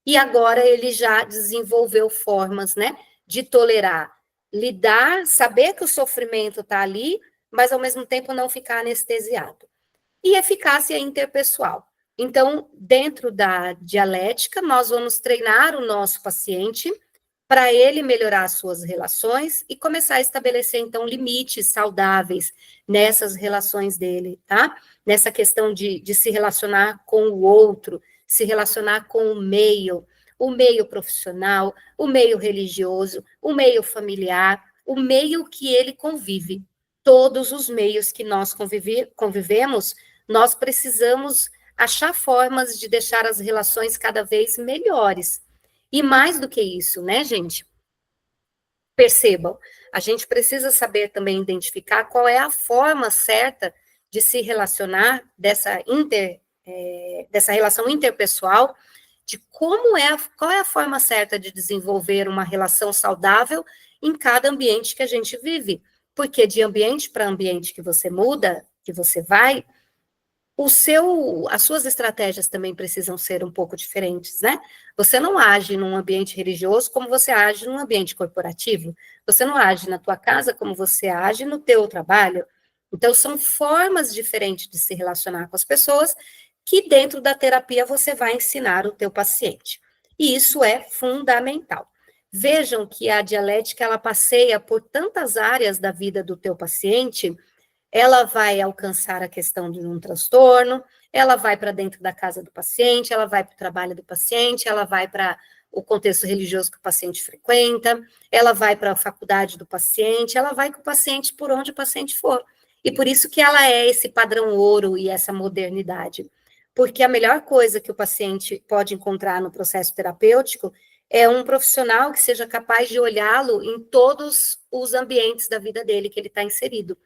Speaker 1: E agora ele já desenvolveu formas, né, de tolerar, lidar, saber que o sofrimento está ali, mas ao mesmo tempo não ficar anestesiado. E eficácia interpessoal. Então, dentro da dialética, nós vamos treinar o nosso paciente para ele melhorar as suas relações e começar a estabelecer, então, limites saudáveis nessas relações dele, tá? Nessa questão de se relacionar com o outro, se relacionar com o meio profissional, o meio religioso, o meio familiar, o meio que ele convive. Todos os meios que nós convivemos, nós precisamos achar formas de deixar as relações cada vez melhores. E mais do que isso, né, gente? Percebam, a gente precisa saber também identificar qual é a forma certa de se relacionar dessa relação interpessoal, de qual é a forma certa de desenvolver uma relação saudável em cada ambiente que a gente vive. Porque de ambiente para ambiente que você muda, que você vai, as suas estratégias também precisam ser um pouco diferentes, né? Você não age num ambiente religioso como você age num ambiente corporativo. Você não age na tua casa como você age no teu trabalho. Então, são formas diferentes de se relacionar com as pessoas que dentro da terapia você vai ensinar o teu paciente. E isso é fundamental. Vejam que a dialética, ela passeia por tantas áreas da vida do teu paciente. Ela vai alcançar a questão de um transtorno, ela vai para dentro da casa do paciente, ela vai para o trabalho do paciente, ela vai para o contexto religioso que o paciente frequenta, ela vai para a faculdade do paciente, ela vai com o paciente por onde o paciente for. E por isso que ela é esse padrão ouro e essa modernidade. Porque a melhor coisa que o paciente pode encontrar no processo terapêutico é um profissional que seja capaz de olhá-lo em todos os ambientes da vida dele que ele está inserido,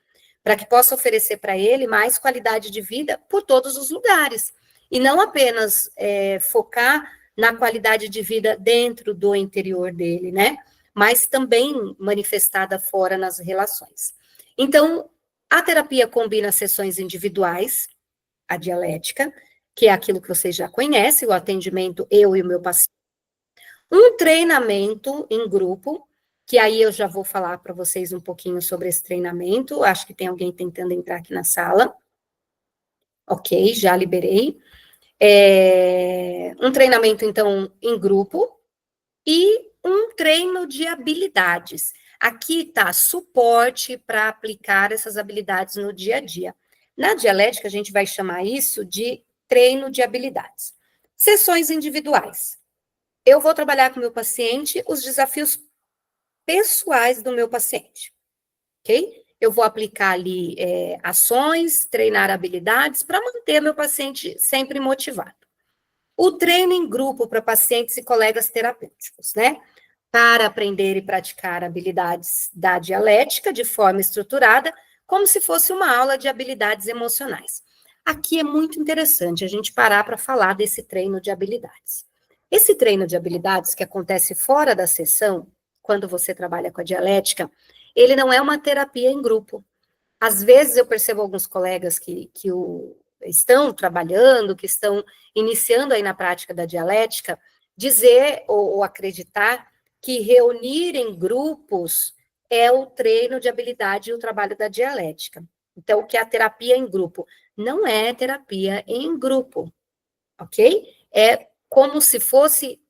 Speaker 1: para que possa oferecer para ele mais qualidade de vida por todos os lugares, e não apenas focar na qualidade de vida dentro do interior dele, né? Mas também manifestada fora nas relações. Então, a terapia combina sessões individuais, a dialética, que é aquilo que vocês já conhecem, o atendimento eu e o meu paciente, um treinamento em grupo, que aí eu já vou falar para vocês um pouquinho sobre esse treinamento, acho que tem alguém tentando entrar aqui na sala. Ok, já liberei. Um treinamento, então, em grupo, e um treino de habilidades. Aqui está suporte para aplicar essas habilidades no dia a dia. Na dialética, a gente vai chamar isso de treino de habilidades. Sessões individuais. Eu vou trabalhar com o meu paciente os desafios pessoais do meu paciente, ok? Eu vou aplicar ali ações, treinar habilidades para manter meu paciente sempre motivado. O treino em grupo para pacientes e colegas terapêuticos, né? Para aprender e praticar habilidades da dialética de forma estruturada, como se fosse uma aula de habilidades emocionais. Aqui é muito interessante a gente parar para falar desse treino de habilidades. Esse treino de habilidades que acontece fora da sessão, quando você trabalha com a dialética, ele não é uma terapia em grupo. Às vezes eu percebo alguns colegas que estão trabalhando, que estão iniciando aí na prática da dialética, dizer ou acreditar que reunir em grupos é o treino de habilidade e o trabalho da dialética. Então, o que é a terapia em grupo? Não é terapia em grupo, ok? É como se fosse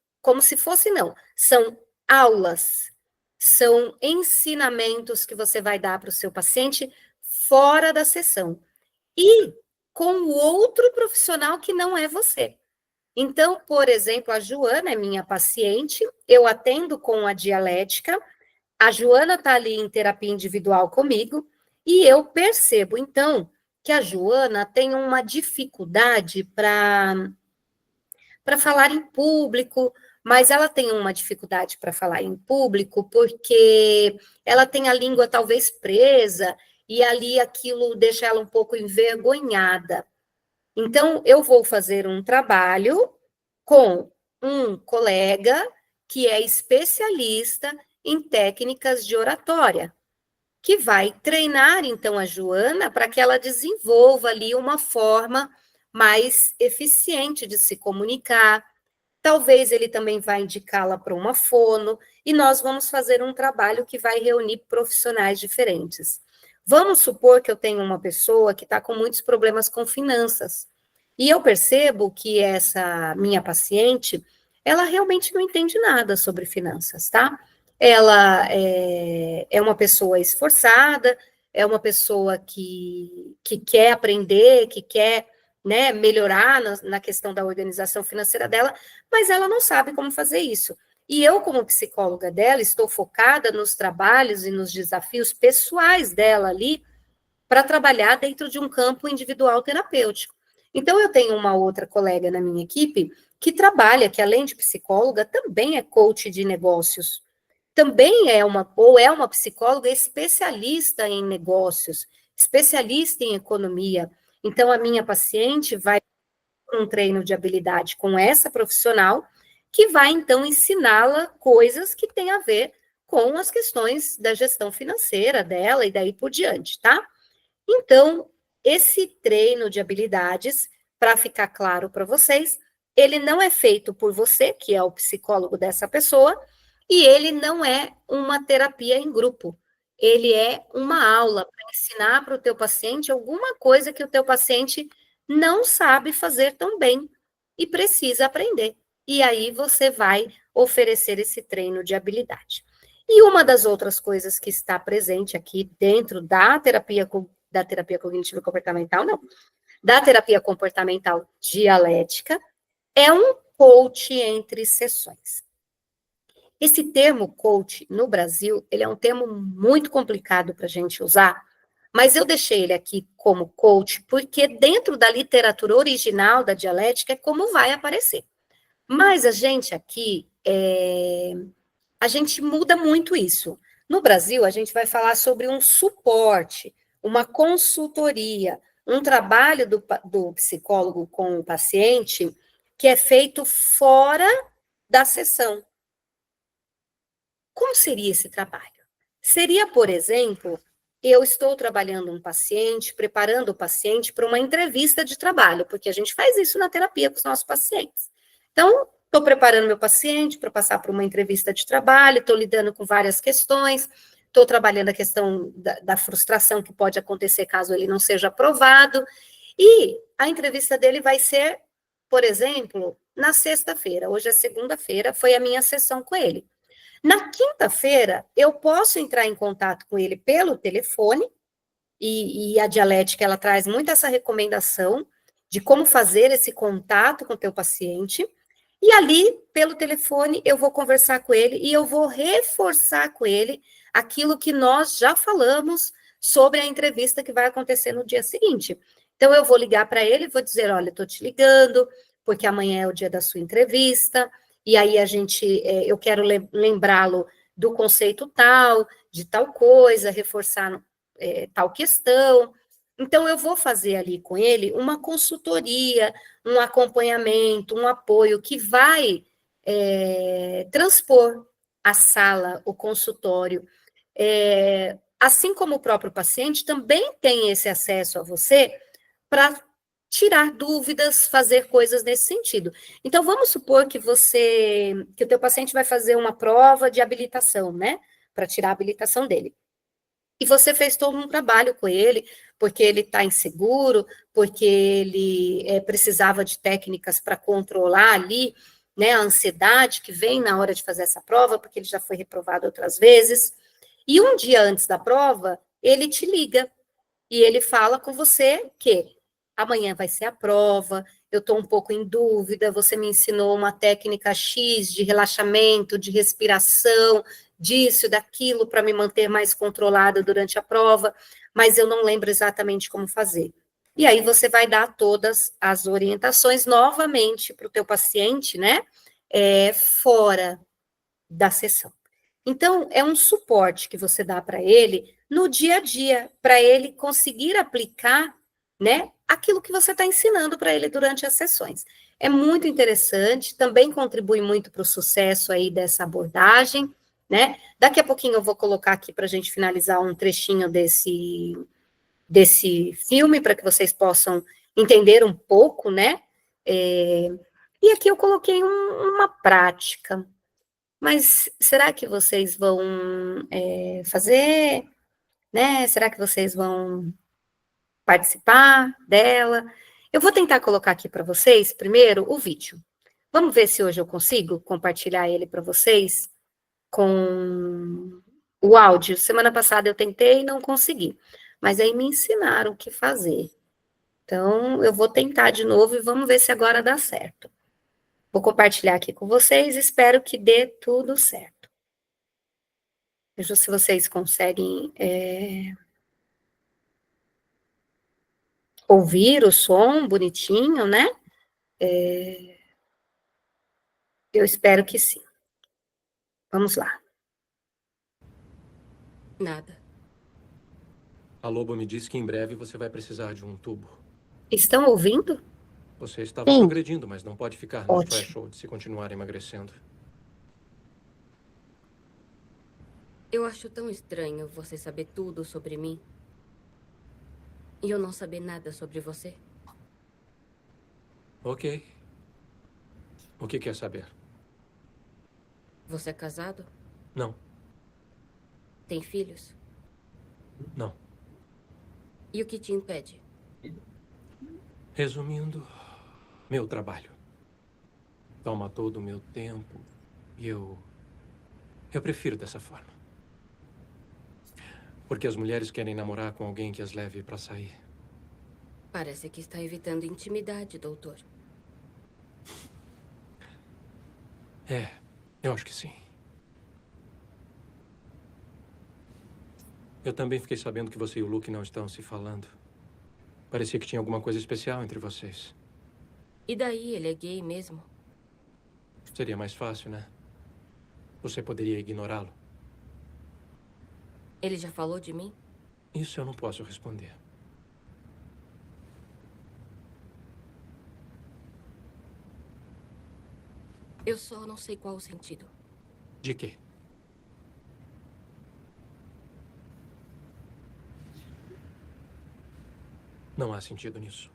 Speaker 1: não, são aulas, são ensinamentos que você vai dar para o seu paciente fora da sessão. E com o outro profissional que não é você. Então, por exemplo, a Joana é minha paciente, eu atendo com a dialética, a Joana está ali em terapia individual comigo, e eu percebo, então, que a Joana tem uma dificuldade para falar em público, mas ela tem uma dificuldade para falar em público porque ela tem a língua talvez presa, e ali aquilo deixa ela um pouco envergonhada. Então, eu vou fazer um trabalho com um colega que é especialista em técnicas de oratória, que vai treinar, então, a Joana para que ela desenvolva ali uma forma mais eficiente de se comunicar. Talvez ele também vai indicá-la para uma fono, e nós vamos fazer um trabalho que vai reunir profissionais diferentes. Vamos supor que eu tenho uma pessoa que está com muitos problemas com finanças, e eu percebo que essa minha paciente, ela realmente não entende nada sobre finanças, tá? Ela é uma pessoa esforçada, é uma pessoa que quer aprender, que quer, né, melhorar na questão da organização financeira dela, mas ela não sabe como fazer isso. E eu, como psicóloga dela, estou focada nos trabalhos e nos desafios pessoais dela ali, para trabalhar dentro de um campo individual terapêutico. Então, eu tenho uma outra colega na minha equipe que trabalha, que além de psicóloga, também é coach de negócios. Também é uma psicóloga especialista em negócios, especialista em economia. Então, a minha paciente vai para um treino de habilidade com essa profissional, que vai, então, ensiná-la coisas que têm a ver com as questões da gestão financeira dela e daí por diante, tá? Então, esse treino de habilidades, para ficar claro para vocês, ele não é feito por você, que é o psicólogo dessa pessoa, e ele não é uma terapia em grupo. Ele é uma aula para ensinar para o teu paciente alguma coisa que o teu paciente não sabe fazer tão bem e precisa aprender. E aí você vai oferecer esse treino de habilidade. E uma das outras coisas que está presente aqui dentro da terapia cognitivo comportamental, não, da terapia comportamental dialética, é um coach entre sessões. Esse termo coach no Brasil, ele é um termo muito complicado para a gente usar, mas eu deixei ele aqui como coach porque dentro da literatura original da dialética é como vai aparecer. Mas a gente aqui a gente muda muito isso. No Brasil, a gente vai falar sobre um suporte, uma consultoria, um trabalho do psicólogo com o paciente que é feito fora da sessão. Como seria esse trabalho? Seria, por exemplo, eu estou trabalhando um paciente, preparando o paciente para uma entrevista de trabalho, porque a gente faz isso na terapia com os nossos pacientes. Então, estou preparando meu paciente para passar por uma entrevista de trabalho, estou lidando com várias questões, estou trabalhando a questão da frustração que pode acontecer caso ele não seja aprovado, e a entrevista dele vai ser, por exemplo, na sexta-feira. Hoje é segunda-feira, foi a minha sessão com ele. Na quinta-feira, eu posso entrar em contato com ele pelo telefone, e a dialética, ela traz muito essa recomendação de como fazer esse contato com o teu paciente, e ali, pelo telefone, eu vou conversar com ele e eu vou reforçar com ele aquilo que nós já falamos sobre a entrevista que vai acontecer no dia seguinte. Então, eu vou ligar para ele e vou dizer, olha, estou te ligando, porque amanhã é o dia da sua entrevista, e aí eu quero lembrá-lo do conceito tal, de tal coisa, reforçar tal questão. Então, eu vou fazer ali com ele uma consultoria, um acompanhamento, um apoio que vai transpor a sala, o consultório. Assim como o próprio paciente também tem esse acesso a você para tirar dúvidas, fazer coisas nesse sentido. Então, vamos supor que o teu paciente vai fazer uma prova de habilitação, né? Para tirar a habilitação dele. E você fez todo um trabalho com ele, porque ele está inseguro, porque ele precisava de técnicas para controlar ali, né, a ansiedade que vem na hora de fazer essa prova, porque ele já foi reprovado outras vezes. E um dia antes da prova, ele te liga e ele fala com você que amanhã vai ser a prova, eu estou um pouco em dúvida, você me ensinou uma técnica X de relaxamento, de respiração, disso, daquilo, para me manter mais controlada durante a prova, mas eu não lembro exatamente como fazer. E aí você vai dar todas as orientações novamente para o teu paciente, né, fora da sessão. Então, é um suporte que você dá para ele no dia a dia, para ele conseguir aplicar, né, aquilo que você está ensinando para ele durante as sessões. É muito interessante, também contribui muito para o sucesso aí dessa abordagem, né? Daqui a pouquinho eu vou colocar aqui para a gente finalizar um trechinho desse filme, para que vocês possam entender um pouco, né? E aqui eu coloquei uma prática. Mas será que vocês vão fazer, né? Será que vocês vão participar dela? Eu vou tentar colocar aqui para vocês, primeiro, o vídeo. Vamos ver se hoje eu consigo compartilhar ele para vocês com o áudio. Semana passada eu tentei e não consegui, mas aí me ensinaram o que fazer. Então, eu vou tentar de novo e vamos ver se agora dá certo. Vou compartilhar aqui com vocês, espero que dê tudo certo. Veja se vocês conseguem ouvir o som bonitinho, né? Eu espero que sim. Vamos lá.
Speaker 5: Nada.
Speaker 6: A loba me disse que em breve você vai precisar de um tubo.
Speaker 1: Estão ouvindo?
Speaker 6: Você estava
Speaker 3: Sim.
Speaker 6: progredindo, mas não pode ficar no
Speaker 1: Ótimo.
Speaker 6: threshold se continuar emagrecendo.
Speaker 5: Eu acho tão estranho você saber tudo sobre mim e eu não saber nada sobre você.
Speaker 6: Ok. O que quer saber?
Speaker 5: Você é casado?
Speaker 6: Não,
Speaker 5: Tem filhos?
Speaker 6: não.
Speaker 5: E o que te impede?
Speaker 6: Resumindo, meu trabalho. Toma todo o meu tempo e eu prefiro dessa forma. Porque as mulheres querem namorar com alguém que as leve para sair.
Speaker 5: Parece que está evitando intimidade, doutor.
Speaker 6: Eu acho que sim. Eu também fiquei sabendo que você e o Luke não estão se falando. Parecia que tinha alguma coisa especial entre vocês.
Speaker 5: E daí, ele é gay mesmo?
Speaker 6: Seria mais fácil, né? Você poderia ignorá-lo?
Speaker 5: Ele já falou de mim?
Speaker 6: Isso eu não posso responder.
Speaker 5: Eu só não sei qual o sentido.
Speaker 6: De quê? Não há sentido nisso.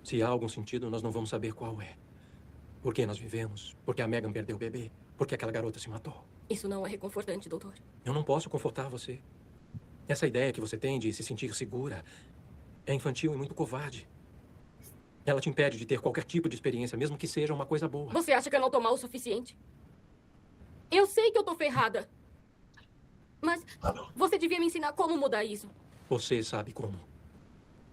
Speaker 6: Se há algum sentido, nós não vamos saber qual é. Por que nós vivemos? Por que a Megan perdeu o bebê? Por que aquela garota se matou?
Speaker 5: Isso não é reconfortante, doutor.
Speaker 6: Eu não posso confortar você. Essa ideia que você tem de se sentir segura é infantil e muito covarde. Ela te impede de ter qualquer tipo de experiência, mesmo que seja uma coisa boa.
Speaker 5: Você acha que eu não tô mal o suficiente? Eu sei que eu tô ferrada. Mas você devia me ensinar como mudar isso.
Speaker 6: Você sabe como.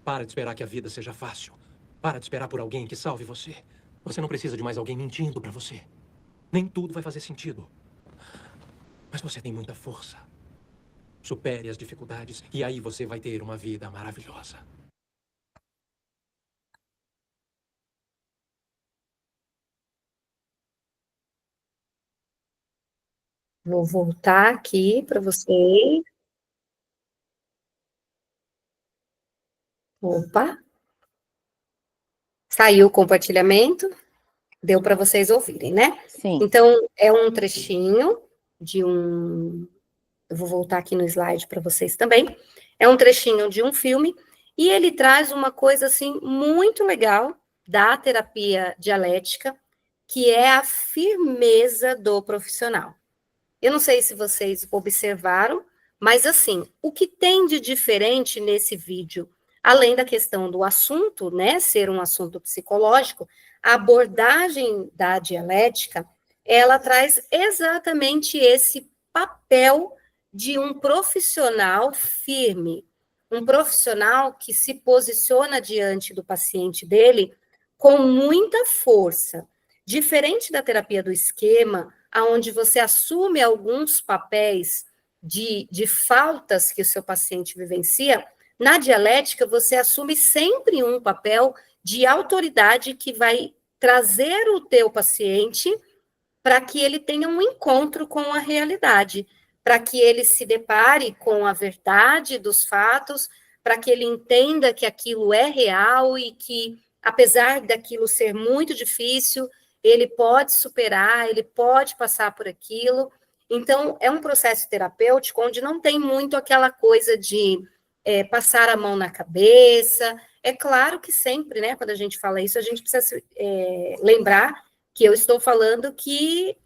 Speaker 6: Para de esperar que a vida seja fácil. Para de esperar por alguém que salve você. Você não precisa de mais alguém mentindo pra você. Nem tudo vai fazer sentido. Mas você tem muita força. Supere as dificuldades e aí você vai ter uma vida maravilhosa.
Speaker 1: Vou voltar aqui para vocês. Opa. Saiu o compartilhamento. Deu para vocês ouvirem, né?
Speaker 7: Sim.
Speaker 1: Então, é um trechinho de um... Eu vou voltar aqui no slide para vocês também. É um trechinho de um filme e ele traz uma coisa, assim, muito legal da terapia dialética, que é a firmeza do profissional. Eu não sei se vocês observaram, mas, assim, o que tem de diferente nesse vídeo, além da questão do assunto, né, ser um assunto psicológico, a abordagem da dialética, ela traz exatamente esse papel de um profissional firme, um profissional que se posiciona diante do paciente dele com muita força. Diferente da terapia do esquema, onde você assume alguns papéis de faltas que o seu paciente vivencia, na dialética você assume sempre um papel de autoridade que vai trazer o teu paciente para que ele tenha um encontro com a realidade, para que ele se depare com a verdade dos fatos, para que ele entenda que aquilo é real e que, apesar daquilo ser muito difícil, ele pode superar, ele pode passar por aquilo. Então, é um processo terapêutico onde não tem muito aquela coisa de passar a mão na cabeça. É claro que sempre, né, quando a gente fala isso, a gente precisa lembrar que eu estou falando que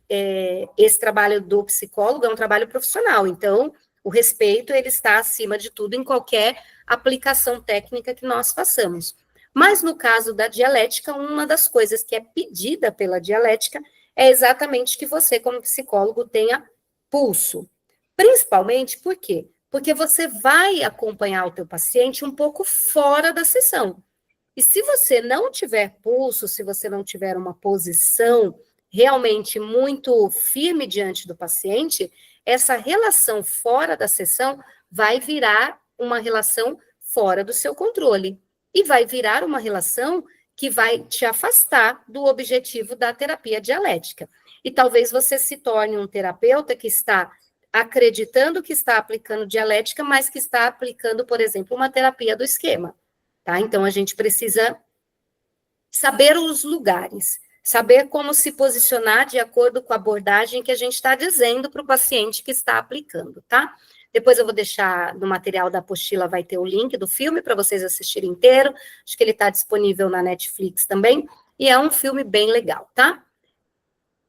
Speaker 1: esse trabalho do psicólogo é um trabalho profissional, então o respeito ele está acima de tudo em qualquer aplicação técnica que nós façamos. Mas no caso da dialética, uma das coisas que é pedida pela dialética é exatamente que você, como psicólogo, tenha pulso. Principalmente por quê? Porque você vai acompanhar o teu paciente um pouco fora da sessão. E se você não tiver pulso, se você não tiver uma posição realmente muito firme diante do paciente, essa relação fora da sessão vai virar uma relação fora do seu controle. E vai virar uma relação que vai te afastar do objetivo da terapia dialética. E talvez você se torne um terapeuta que está acreditando que está aplicando dialética, mas que está aplicando, por exemplo, uma terapia do esquema. Tá? Então, a gente precisa saber os lugares, saber como se posicionar de acordo com a abordagem que a gente está dizendo para o paciente que está aplicando, tá? Depois eu vou deixar no material da apostila, vai ter o link do filme para vocês assistirem inteiro, acho que ele está disponível na Netflix também, e é um filme bem legal, tá?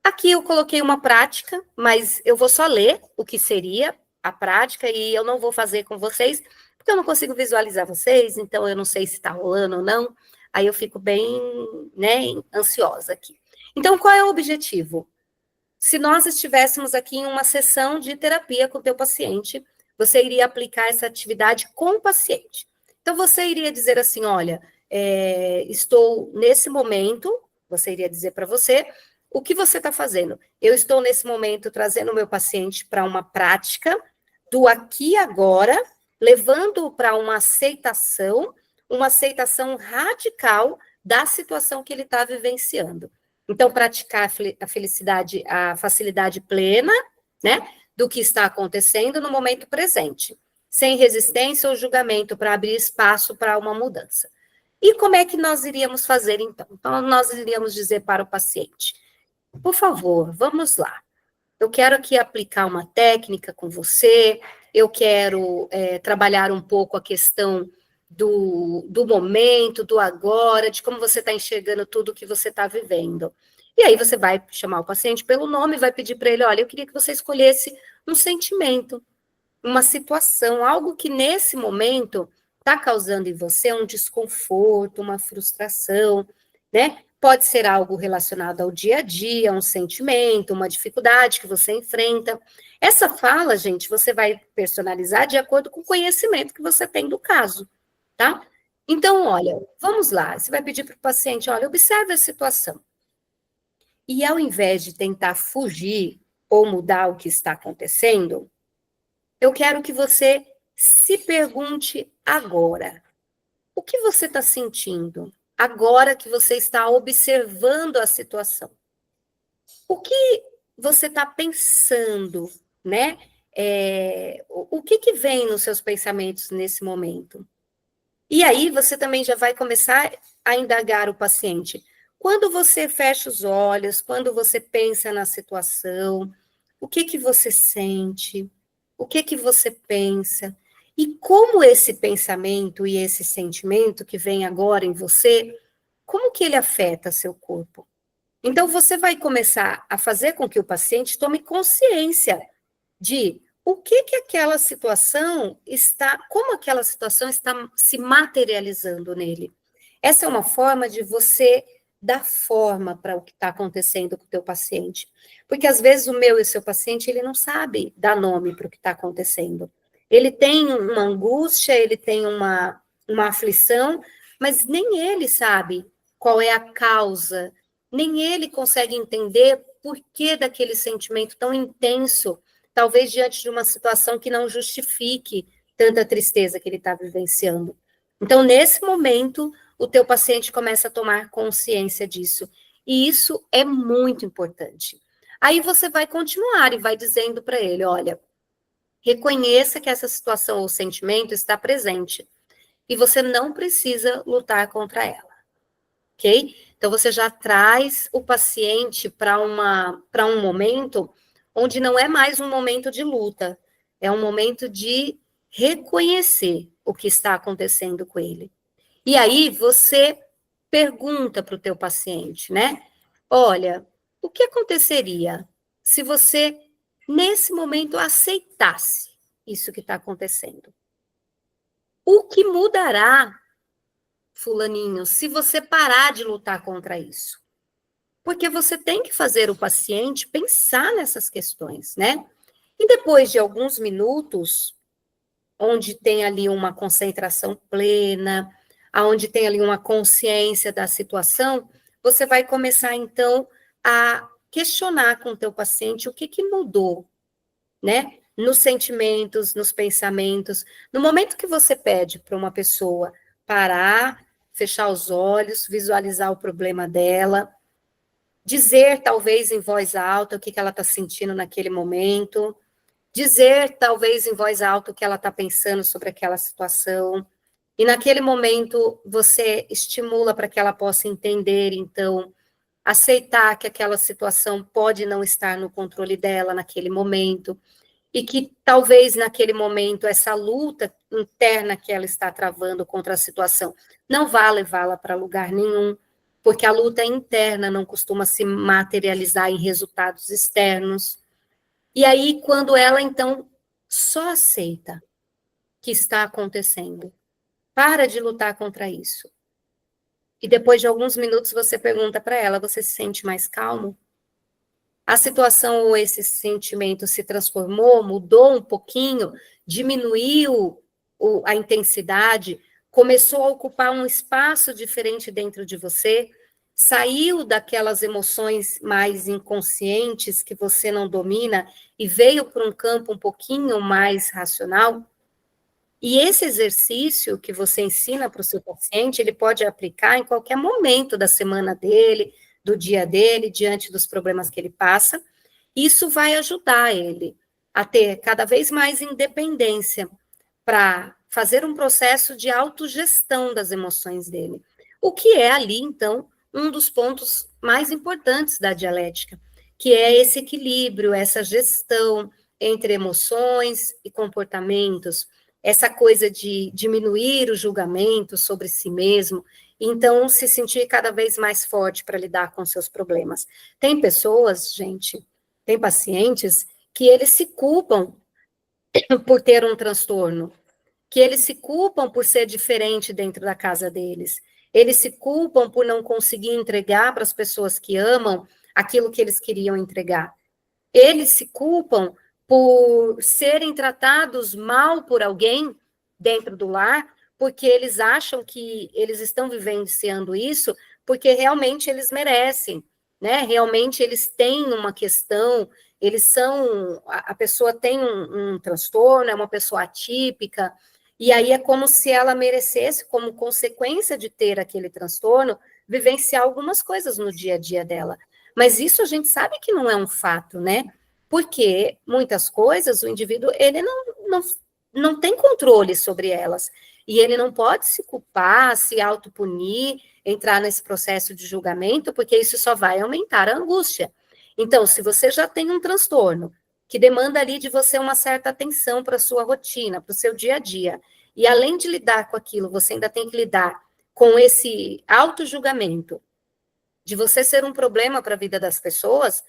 Speaker 1: Aqui eu coloquei uma prática, mas eu vou só ler o que seria a prática, e eu não vou fazer com vocês, porque eu não consigo visualizar vocês, então eu não sei se está rolando ou não, aí eu fico bem, né, ansiosa aqui. Então, qual é o objetivo? Se nós estivéssemos aqui em uma sessão de terapia com o teu paciente, você iria aplicar essa atividade com o paciente. Então, você iria dizer assim, olha, estou nesse momento, você iria dizer para você, o que você está fazendo? Eu estou nesse momento trazendo o meu paciente para uma prática do aqui e agora, levando-o para uma aceitação radical da situação que ele está vivenciando. Então, praticar a felicidade, a facilidade plena, né, do que está acontecendo no momento presente, sem resistência ou julgamento para abrir espaço para uma mudança. E como é que nós iríamos fazer, então? Então, nós iríamos dizer para o paciente, por favor, vamos lá. Eu quero aqui aplicar uma técnica com você, eu quero trabalhar um pouco a questão do momento, do agora, de como você está enxergando tudo que você está vivendo. E aí você vai chamar o paciente pelo nome, vai pedir para ele, olha, eu queria que você escolhesse um sentimento, uma situação, algo que nesse momento está causando em você um desconforto, uma frustração, né? Pode ser algo relacionado ao dia a dia, um sentimento, uma dificuldade que você enfrenta. Essa fala, gente, você vai personalizar de acordo com o conhecimento que você tem do caso, tá? Então, olha, vamos lá. Você vai pedir para o paciente, olha, observe a situação. E ao invés de tentar fugir ou mudar o que está acontecendo, eu quero que você se pergunte agora. O que você está sentindo agora que você está observando a situação? O que você está pensando, né? O que vem nos seus pensamentos nesse momento? E aí você também já vai começar a indagar o paciente. Quando você fecha os olhos, quando você pensa na situação, o que você sente? O que você pensa? E como esse pensamento e esse sentimento que vem agora em você, como que ele afeta seu corpo? Então, você vai começar a fazer com que o paciente tome consciência de o que aquela situação está, como aquela situação está se materializando nele. Essa é uma forma de você dar forma para o que está acontecendo com o teu paciente. Porque, às vezes, o meu e o seu paciente, ele não sabe dar nome para o que está acontecendo. Ele tem uma angústia, ele tem uma aflição, mas nem ele sabe qual é a causa, nem ele consegue entender por que daquele sentimento tão intenso, talvez diante de uma situação que não justifique tanta tristeza que ele está vivenciando. Então, nesse momento, o teu paciente começa a tomar consciência disso. E isso é muito importante. Aí você vai continuar e vai dizendo para ele, olha, reconheça que essa situação ou sentimento está presente e você não precisa lutar contra ela, ok? Então, você já traz o paciente para um momento onde não é mais um momento de luta, é um momento de reconhecer o que está acontecendo com ele. E aí, você pergunta para o teu paciente, né? Olha, o que aconteceria se você, nesse momento, aceitasse isso que está acontecendo? O que mudará, fulaninho, se você parar de lutar contra isso? Porque você tem que fazer o paciente pensar nessas questões, né? E depois de alguns minutos, onde tem ali uma concentração plena, onde tem ali uma consciência da situação, você vai começar, então, a questionar com o teu paciente o que mudou, né? Nos sentimentos, nos pensamentos. No momento que você pede para uma pessoa parar, fechar os olhos, visualizar o problema dela, dizer, talvez, em voz alta o que ela está sentindo naquele momento, dizer, talvez, em voz alta o que ela está pensando sobre aquela situação, e naquele momento você estimula para que ela possa entender, então, aceitar que aquela situação pode não estar no controle dela naquele momento, e que talvez naquele momento essa luta interna que ela está travando contra a situação não vá levá-la para lugar nenhum, porque a luta interna não costuma se materializar em resultados externos. E aí, quando ela, então, só aceita que está acontecendo, para de lutar contra isso. E depois de alguns minutos você pergunta para ela, você se sente mais calmo? A situação ou esse sentimento se transformou, mudou um pouquinho, diminuiu a intensidade, começou a ocupar um espaço diferente dentro de você, saiu daquelas emoções mais inconscientes que você não domina e veio para um campo um pouquinho mais racional? E esse exercício que você ensina para o seu paciente, ele pode aplicar em qualquer momento da semana dele, do dia dele, diante dos problemas que ele passa. Isso vai ajudar ele a ter cada vez mais independência para fazer um processo de autogestão das emoções dele. O que é ali, então, um dos pontos mais importantes da dialética, que é esse equilíbrio, essa gestão entre emoções e comportamentos, essa coisa de diminuir o julgamento sobre si mesmo, então se sentir cada vez mais forte para lidar com seus problemas. Tem pessoas, gente, tem pacientes que eles se culpam por ter um transtorno, que eles se culpam por ser diferente dentro da casa deles, eles se culpam por não conseguir entregar para as pessoas que amam aquilo que eles queriam entregar. Eles se culpam por serem tratados mal por alguém dentro do lar, porque eles acham que eles estão vivenciando isso, porque realmente eles merecem, né? Realmente eles têm uma questão, eles são, a pessoa tem um transtorno, é uma pessoa atípica, e aí é como se ela merecesse, como consequência de ter aquele transtorno, vivenciar algumas coisas no dia a dia dela. Mas isso a gente sabe que não é um fato, né? Porque muitas coisas o indivíduo ele não tem controle sobre elas. E ele não pode se culpar, se autopunir, entrar nesse processo de julgamento, porque isso só vai aumentar a angústia. Então, se você já tem um transtorno que demanda ali de você uma certa atenção para a sua rotina, para o seu dia a dia, e além de lidar com aquilo, você ainda tem que lidar com esse auto-julgamento, de você ser um problema para a vida das pessoas,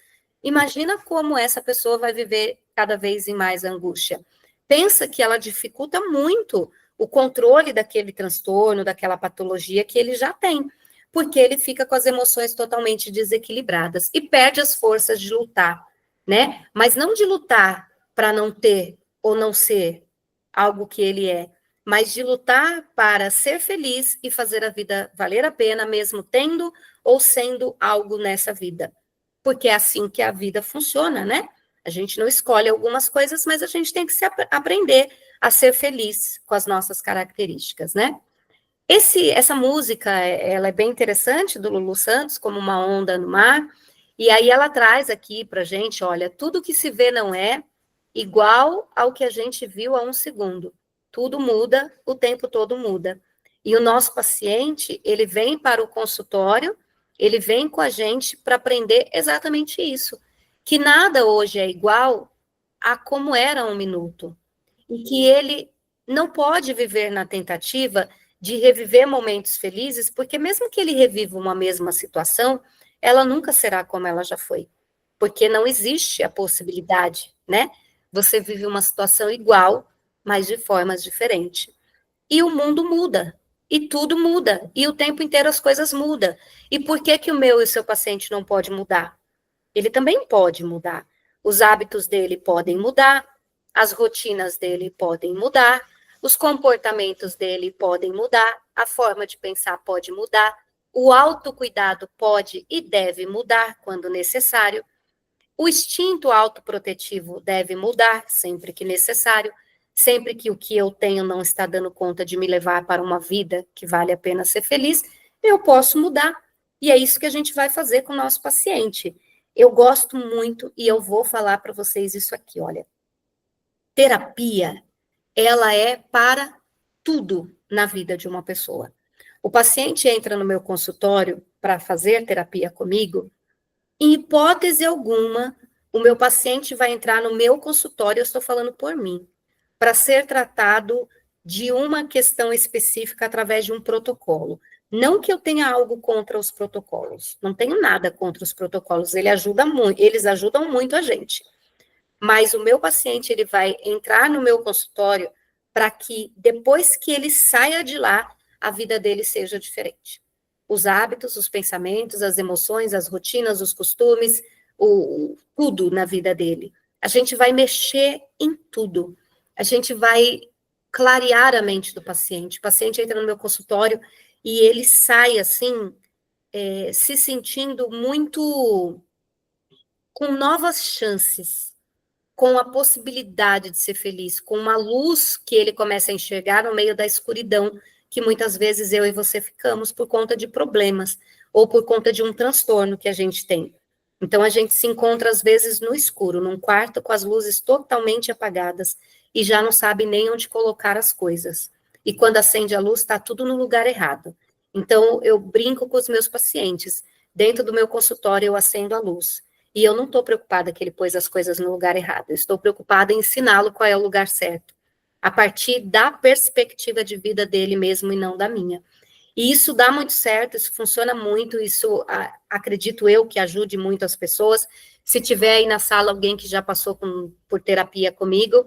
Speaker 1: imagina como essa pessoa vai viver cada vez em mais angústia. Pensa que ela dificulta muito o controle daquele transtorno, daquela patologia que ele já tem, porque ele fica com as emoções totalmente desequilibradas e perde as forças de lutar, né? Mas não de lutar para não ter ou não ser algo que ele é, mas de lutar para ser feliz e fazer a vida valer a pena, mesmo tendo ou sendo algo nessa vida. Porque é assim que a vida funciona, né? A gente não escolhe algumas coisas, mas a gente tem que aprender a ser feliz com as nossas características, né? Essa música, ela é bem interessante, do Lulu Santos, como uma onda no mar, e aí ela traz aqui pra gente, olha, tudo que se vê não é igual ao que a gente viu há um segundo. Tudo muda, o tempo todo muda. E o nosso paciente, ele vem para o consultório, ele vem com a gente para aprender exatamente isso, que nada hoje é igual a como era há um minuto, e que ele não pode viver na tentativa de reviver momentos felizes, porque mesmo que ele reviva uma mesma situação, ela nunca será como ela já foi, porque não existe a possibilidade, né? Você vive uma situação igual, mas de formas diferentes. E o mundo muda, e tudo muda, e o tempo inteiro as coisas mudam. E por que que o meu e o seu paciente não pode mudar? Ele também pode mudar. Os hábitos dele podem mudar, as rotinas dele podem mudar, os comportamentos dele podem mudar, a forma de pensar pode mudar, o autocuidado pode e deve mudar quando necessário, o instinto autoprotetivo deve mudar sempre que necessário, sempre que o que eu tenho não está dando conta de me levar para uma vida que vale a pena ser feliz, eu posso mudar. E é isso que a gente vai fazer com o nosso paciente. Eu gosto muito e eu vou falar para vocês isso aqui, olha. Terapia, ela é para tudo na vida de uma pessoa. O paciente entra no meu consultório para fazer terapia comigo, em hipótese alguma, o meu paciente vai entrar no meu consultório, eu estou falando por mim, para ser tratado de uma questão específica através de um protocolo. Não que eu tenha algo contra os protocolos, não tenho nada contra os protocolos, eles ajudam muito a gente. Mas o meu paciente, ele vai entrar no meu consultório para que, depois que ele saia de lá, a vida dele seja diferente. Os hábitos, os pensamentos, as emoções, as rotinas, os costumes, tudo na vida dele. A gente vai mexer em tudo. A gente vai clarear a mente do paciente. O paciente entra no meu consultório e ele sai, assim, se sentindo muito com novas chances, com a possibilidade de ser feliz, com uma luz que ele começa a enxergar no meio da escuridão, que muitas vezes eu e você ficamos por conta de problemas, ou por conta de um transtorno que a gente tem. Então, a gente se encontra, às vezes, no escuro, num quarto com as luzes totalmente apagadas, e já não sabe nem onde colocar as coisas. E quando acende a luz, está tudo no lugar errado. Então, eu brinco com os meus pacientes. Dentro do meu consultório, eu acendo a luz. E eu não estou preocupada que ele pôs as coisas no lugar errado. Eu estou preocupada em ensiná-lo qual é o lugar certo, a partir da perspectiva de vida dele mesmo e não da minha. E isso dá muito certo, isso funciona muito, isso acredito eu que ajude muito as pessoas. Se tiver aí na sala alguém que já passou por terapia comigo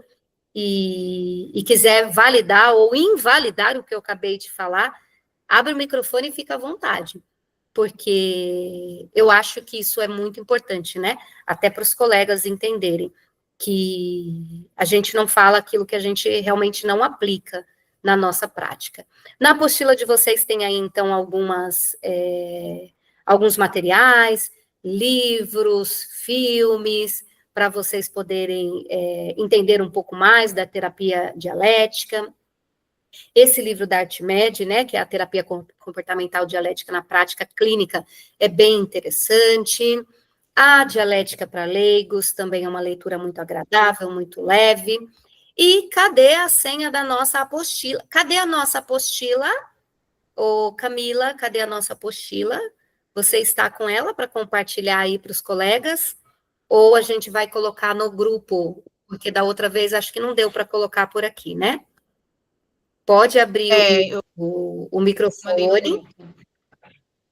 Speaker 1: e quiser validar ou invalidar o que eu acabei de falar, abre o microfone e fica à vontade, porque eu acho que isso é muito importante, né? Até para os colegas entenderem que a gente não fala aquilo que a gente realmente não aplica na nossa prática. Na apostila de vocês tem aí, então, alguns materiais, livros, filmes, para vocês poderem entender um pouco mais da terapia dialética. Esse livro da Artmed, né, que é a terapia comportamental dialética na prática clínica, é bem interessante. A Dialética para Leigos também é uma leitura muito agradável, muito leve. E cadê a senha da nossa apostila? Cadê a nossa apostila? Ô, Camila, cadê a nossa apostila? Você está com ela para compartilhar aí para os colegas? Ou a gente vai colocar no grupo? Porque da outra vez acho que não deu para colocar por aqui, né? Pode abrir o microfone.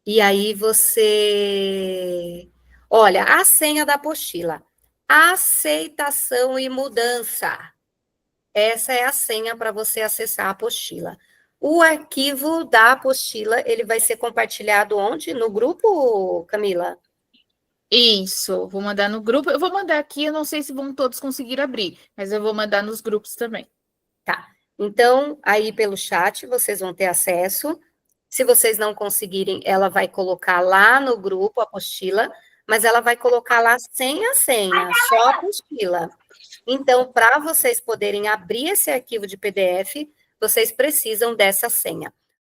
Speaker 1: E aí você... Olha, a senha da apostila. Aceitação e mudança. Essa é a senha para você acessar a apostila. O arquivo da apostila, ele vai ser compartilhado onde? No grupo, Camila?
Speaker 7: Isso, vou mandar no grupo. Eu vou mandar aqui, eu não sei se vão todos conseguir abrir, mas eu vou mandar nos grupos também.
Speaker 1: Tá. Então, aí pelo chat, vocês vão ter acesso. Se vocês não conseguirem, ela vai colocar lá no grupo a apostila, mas ela vai colocar lá sem a senha, só a apostila. Então, para vocês poderem abrir esse arquivo de PDF, vocês precisam dessa senha.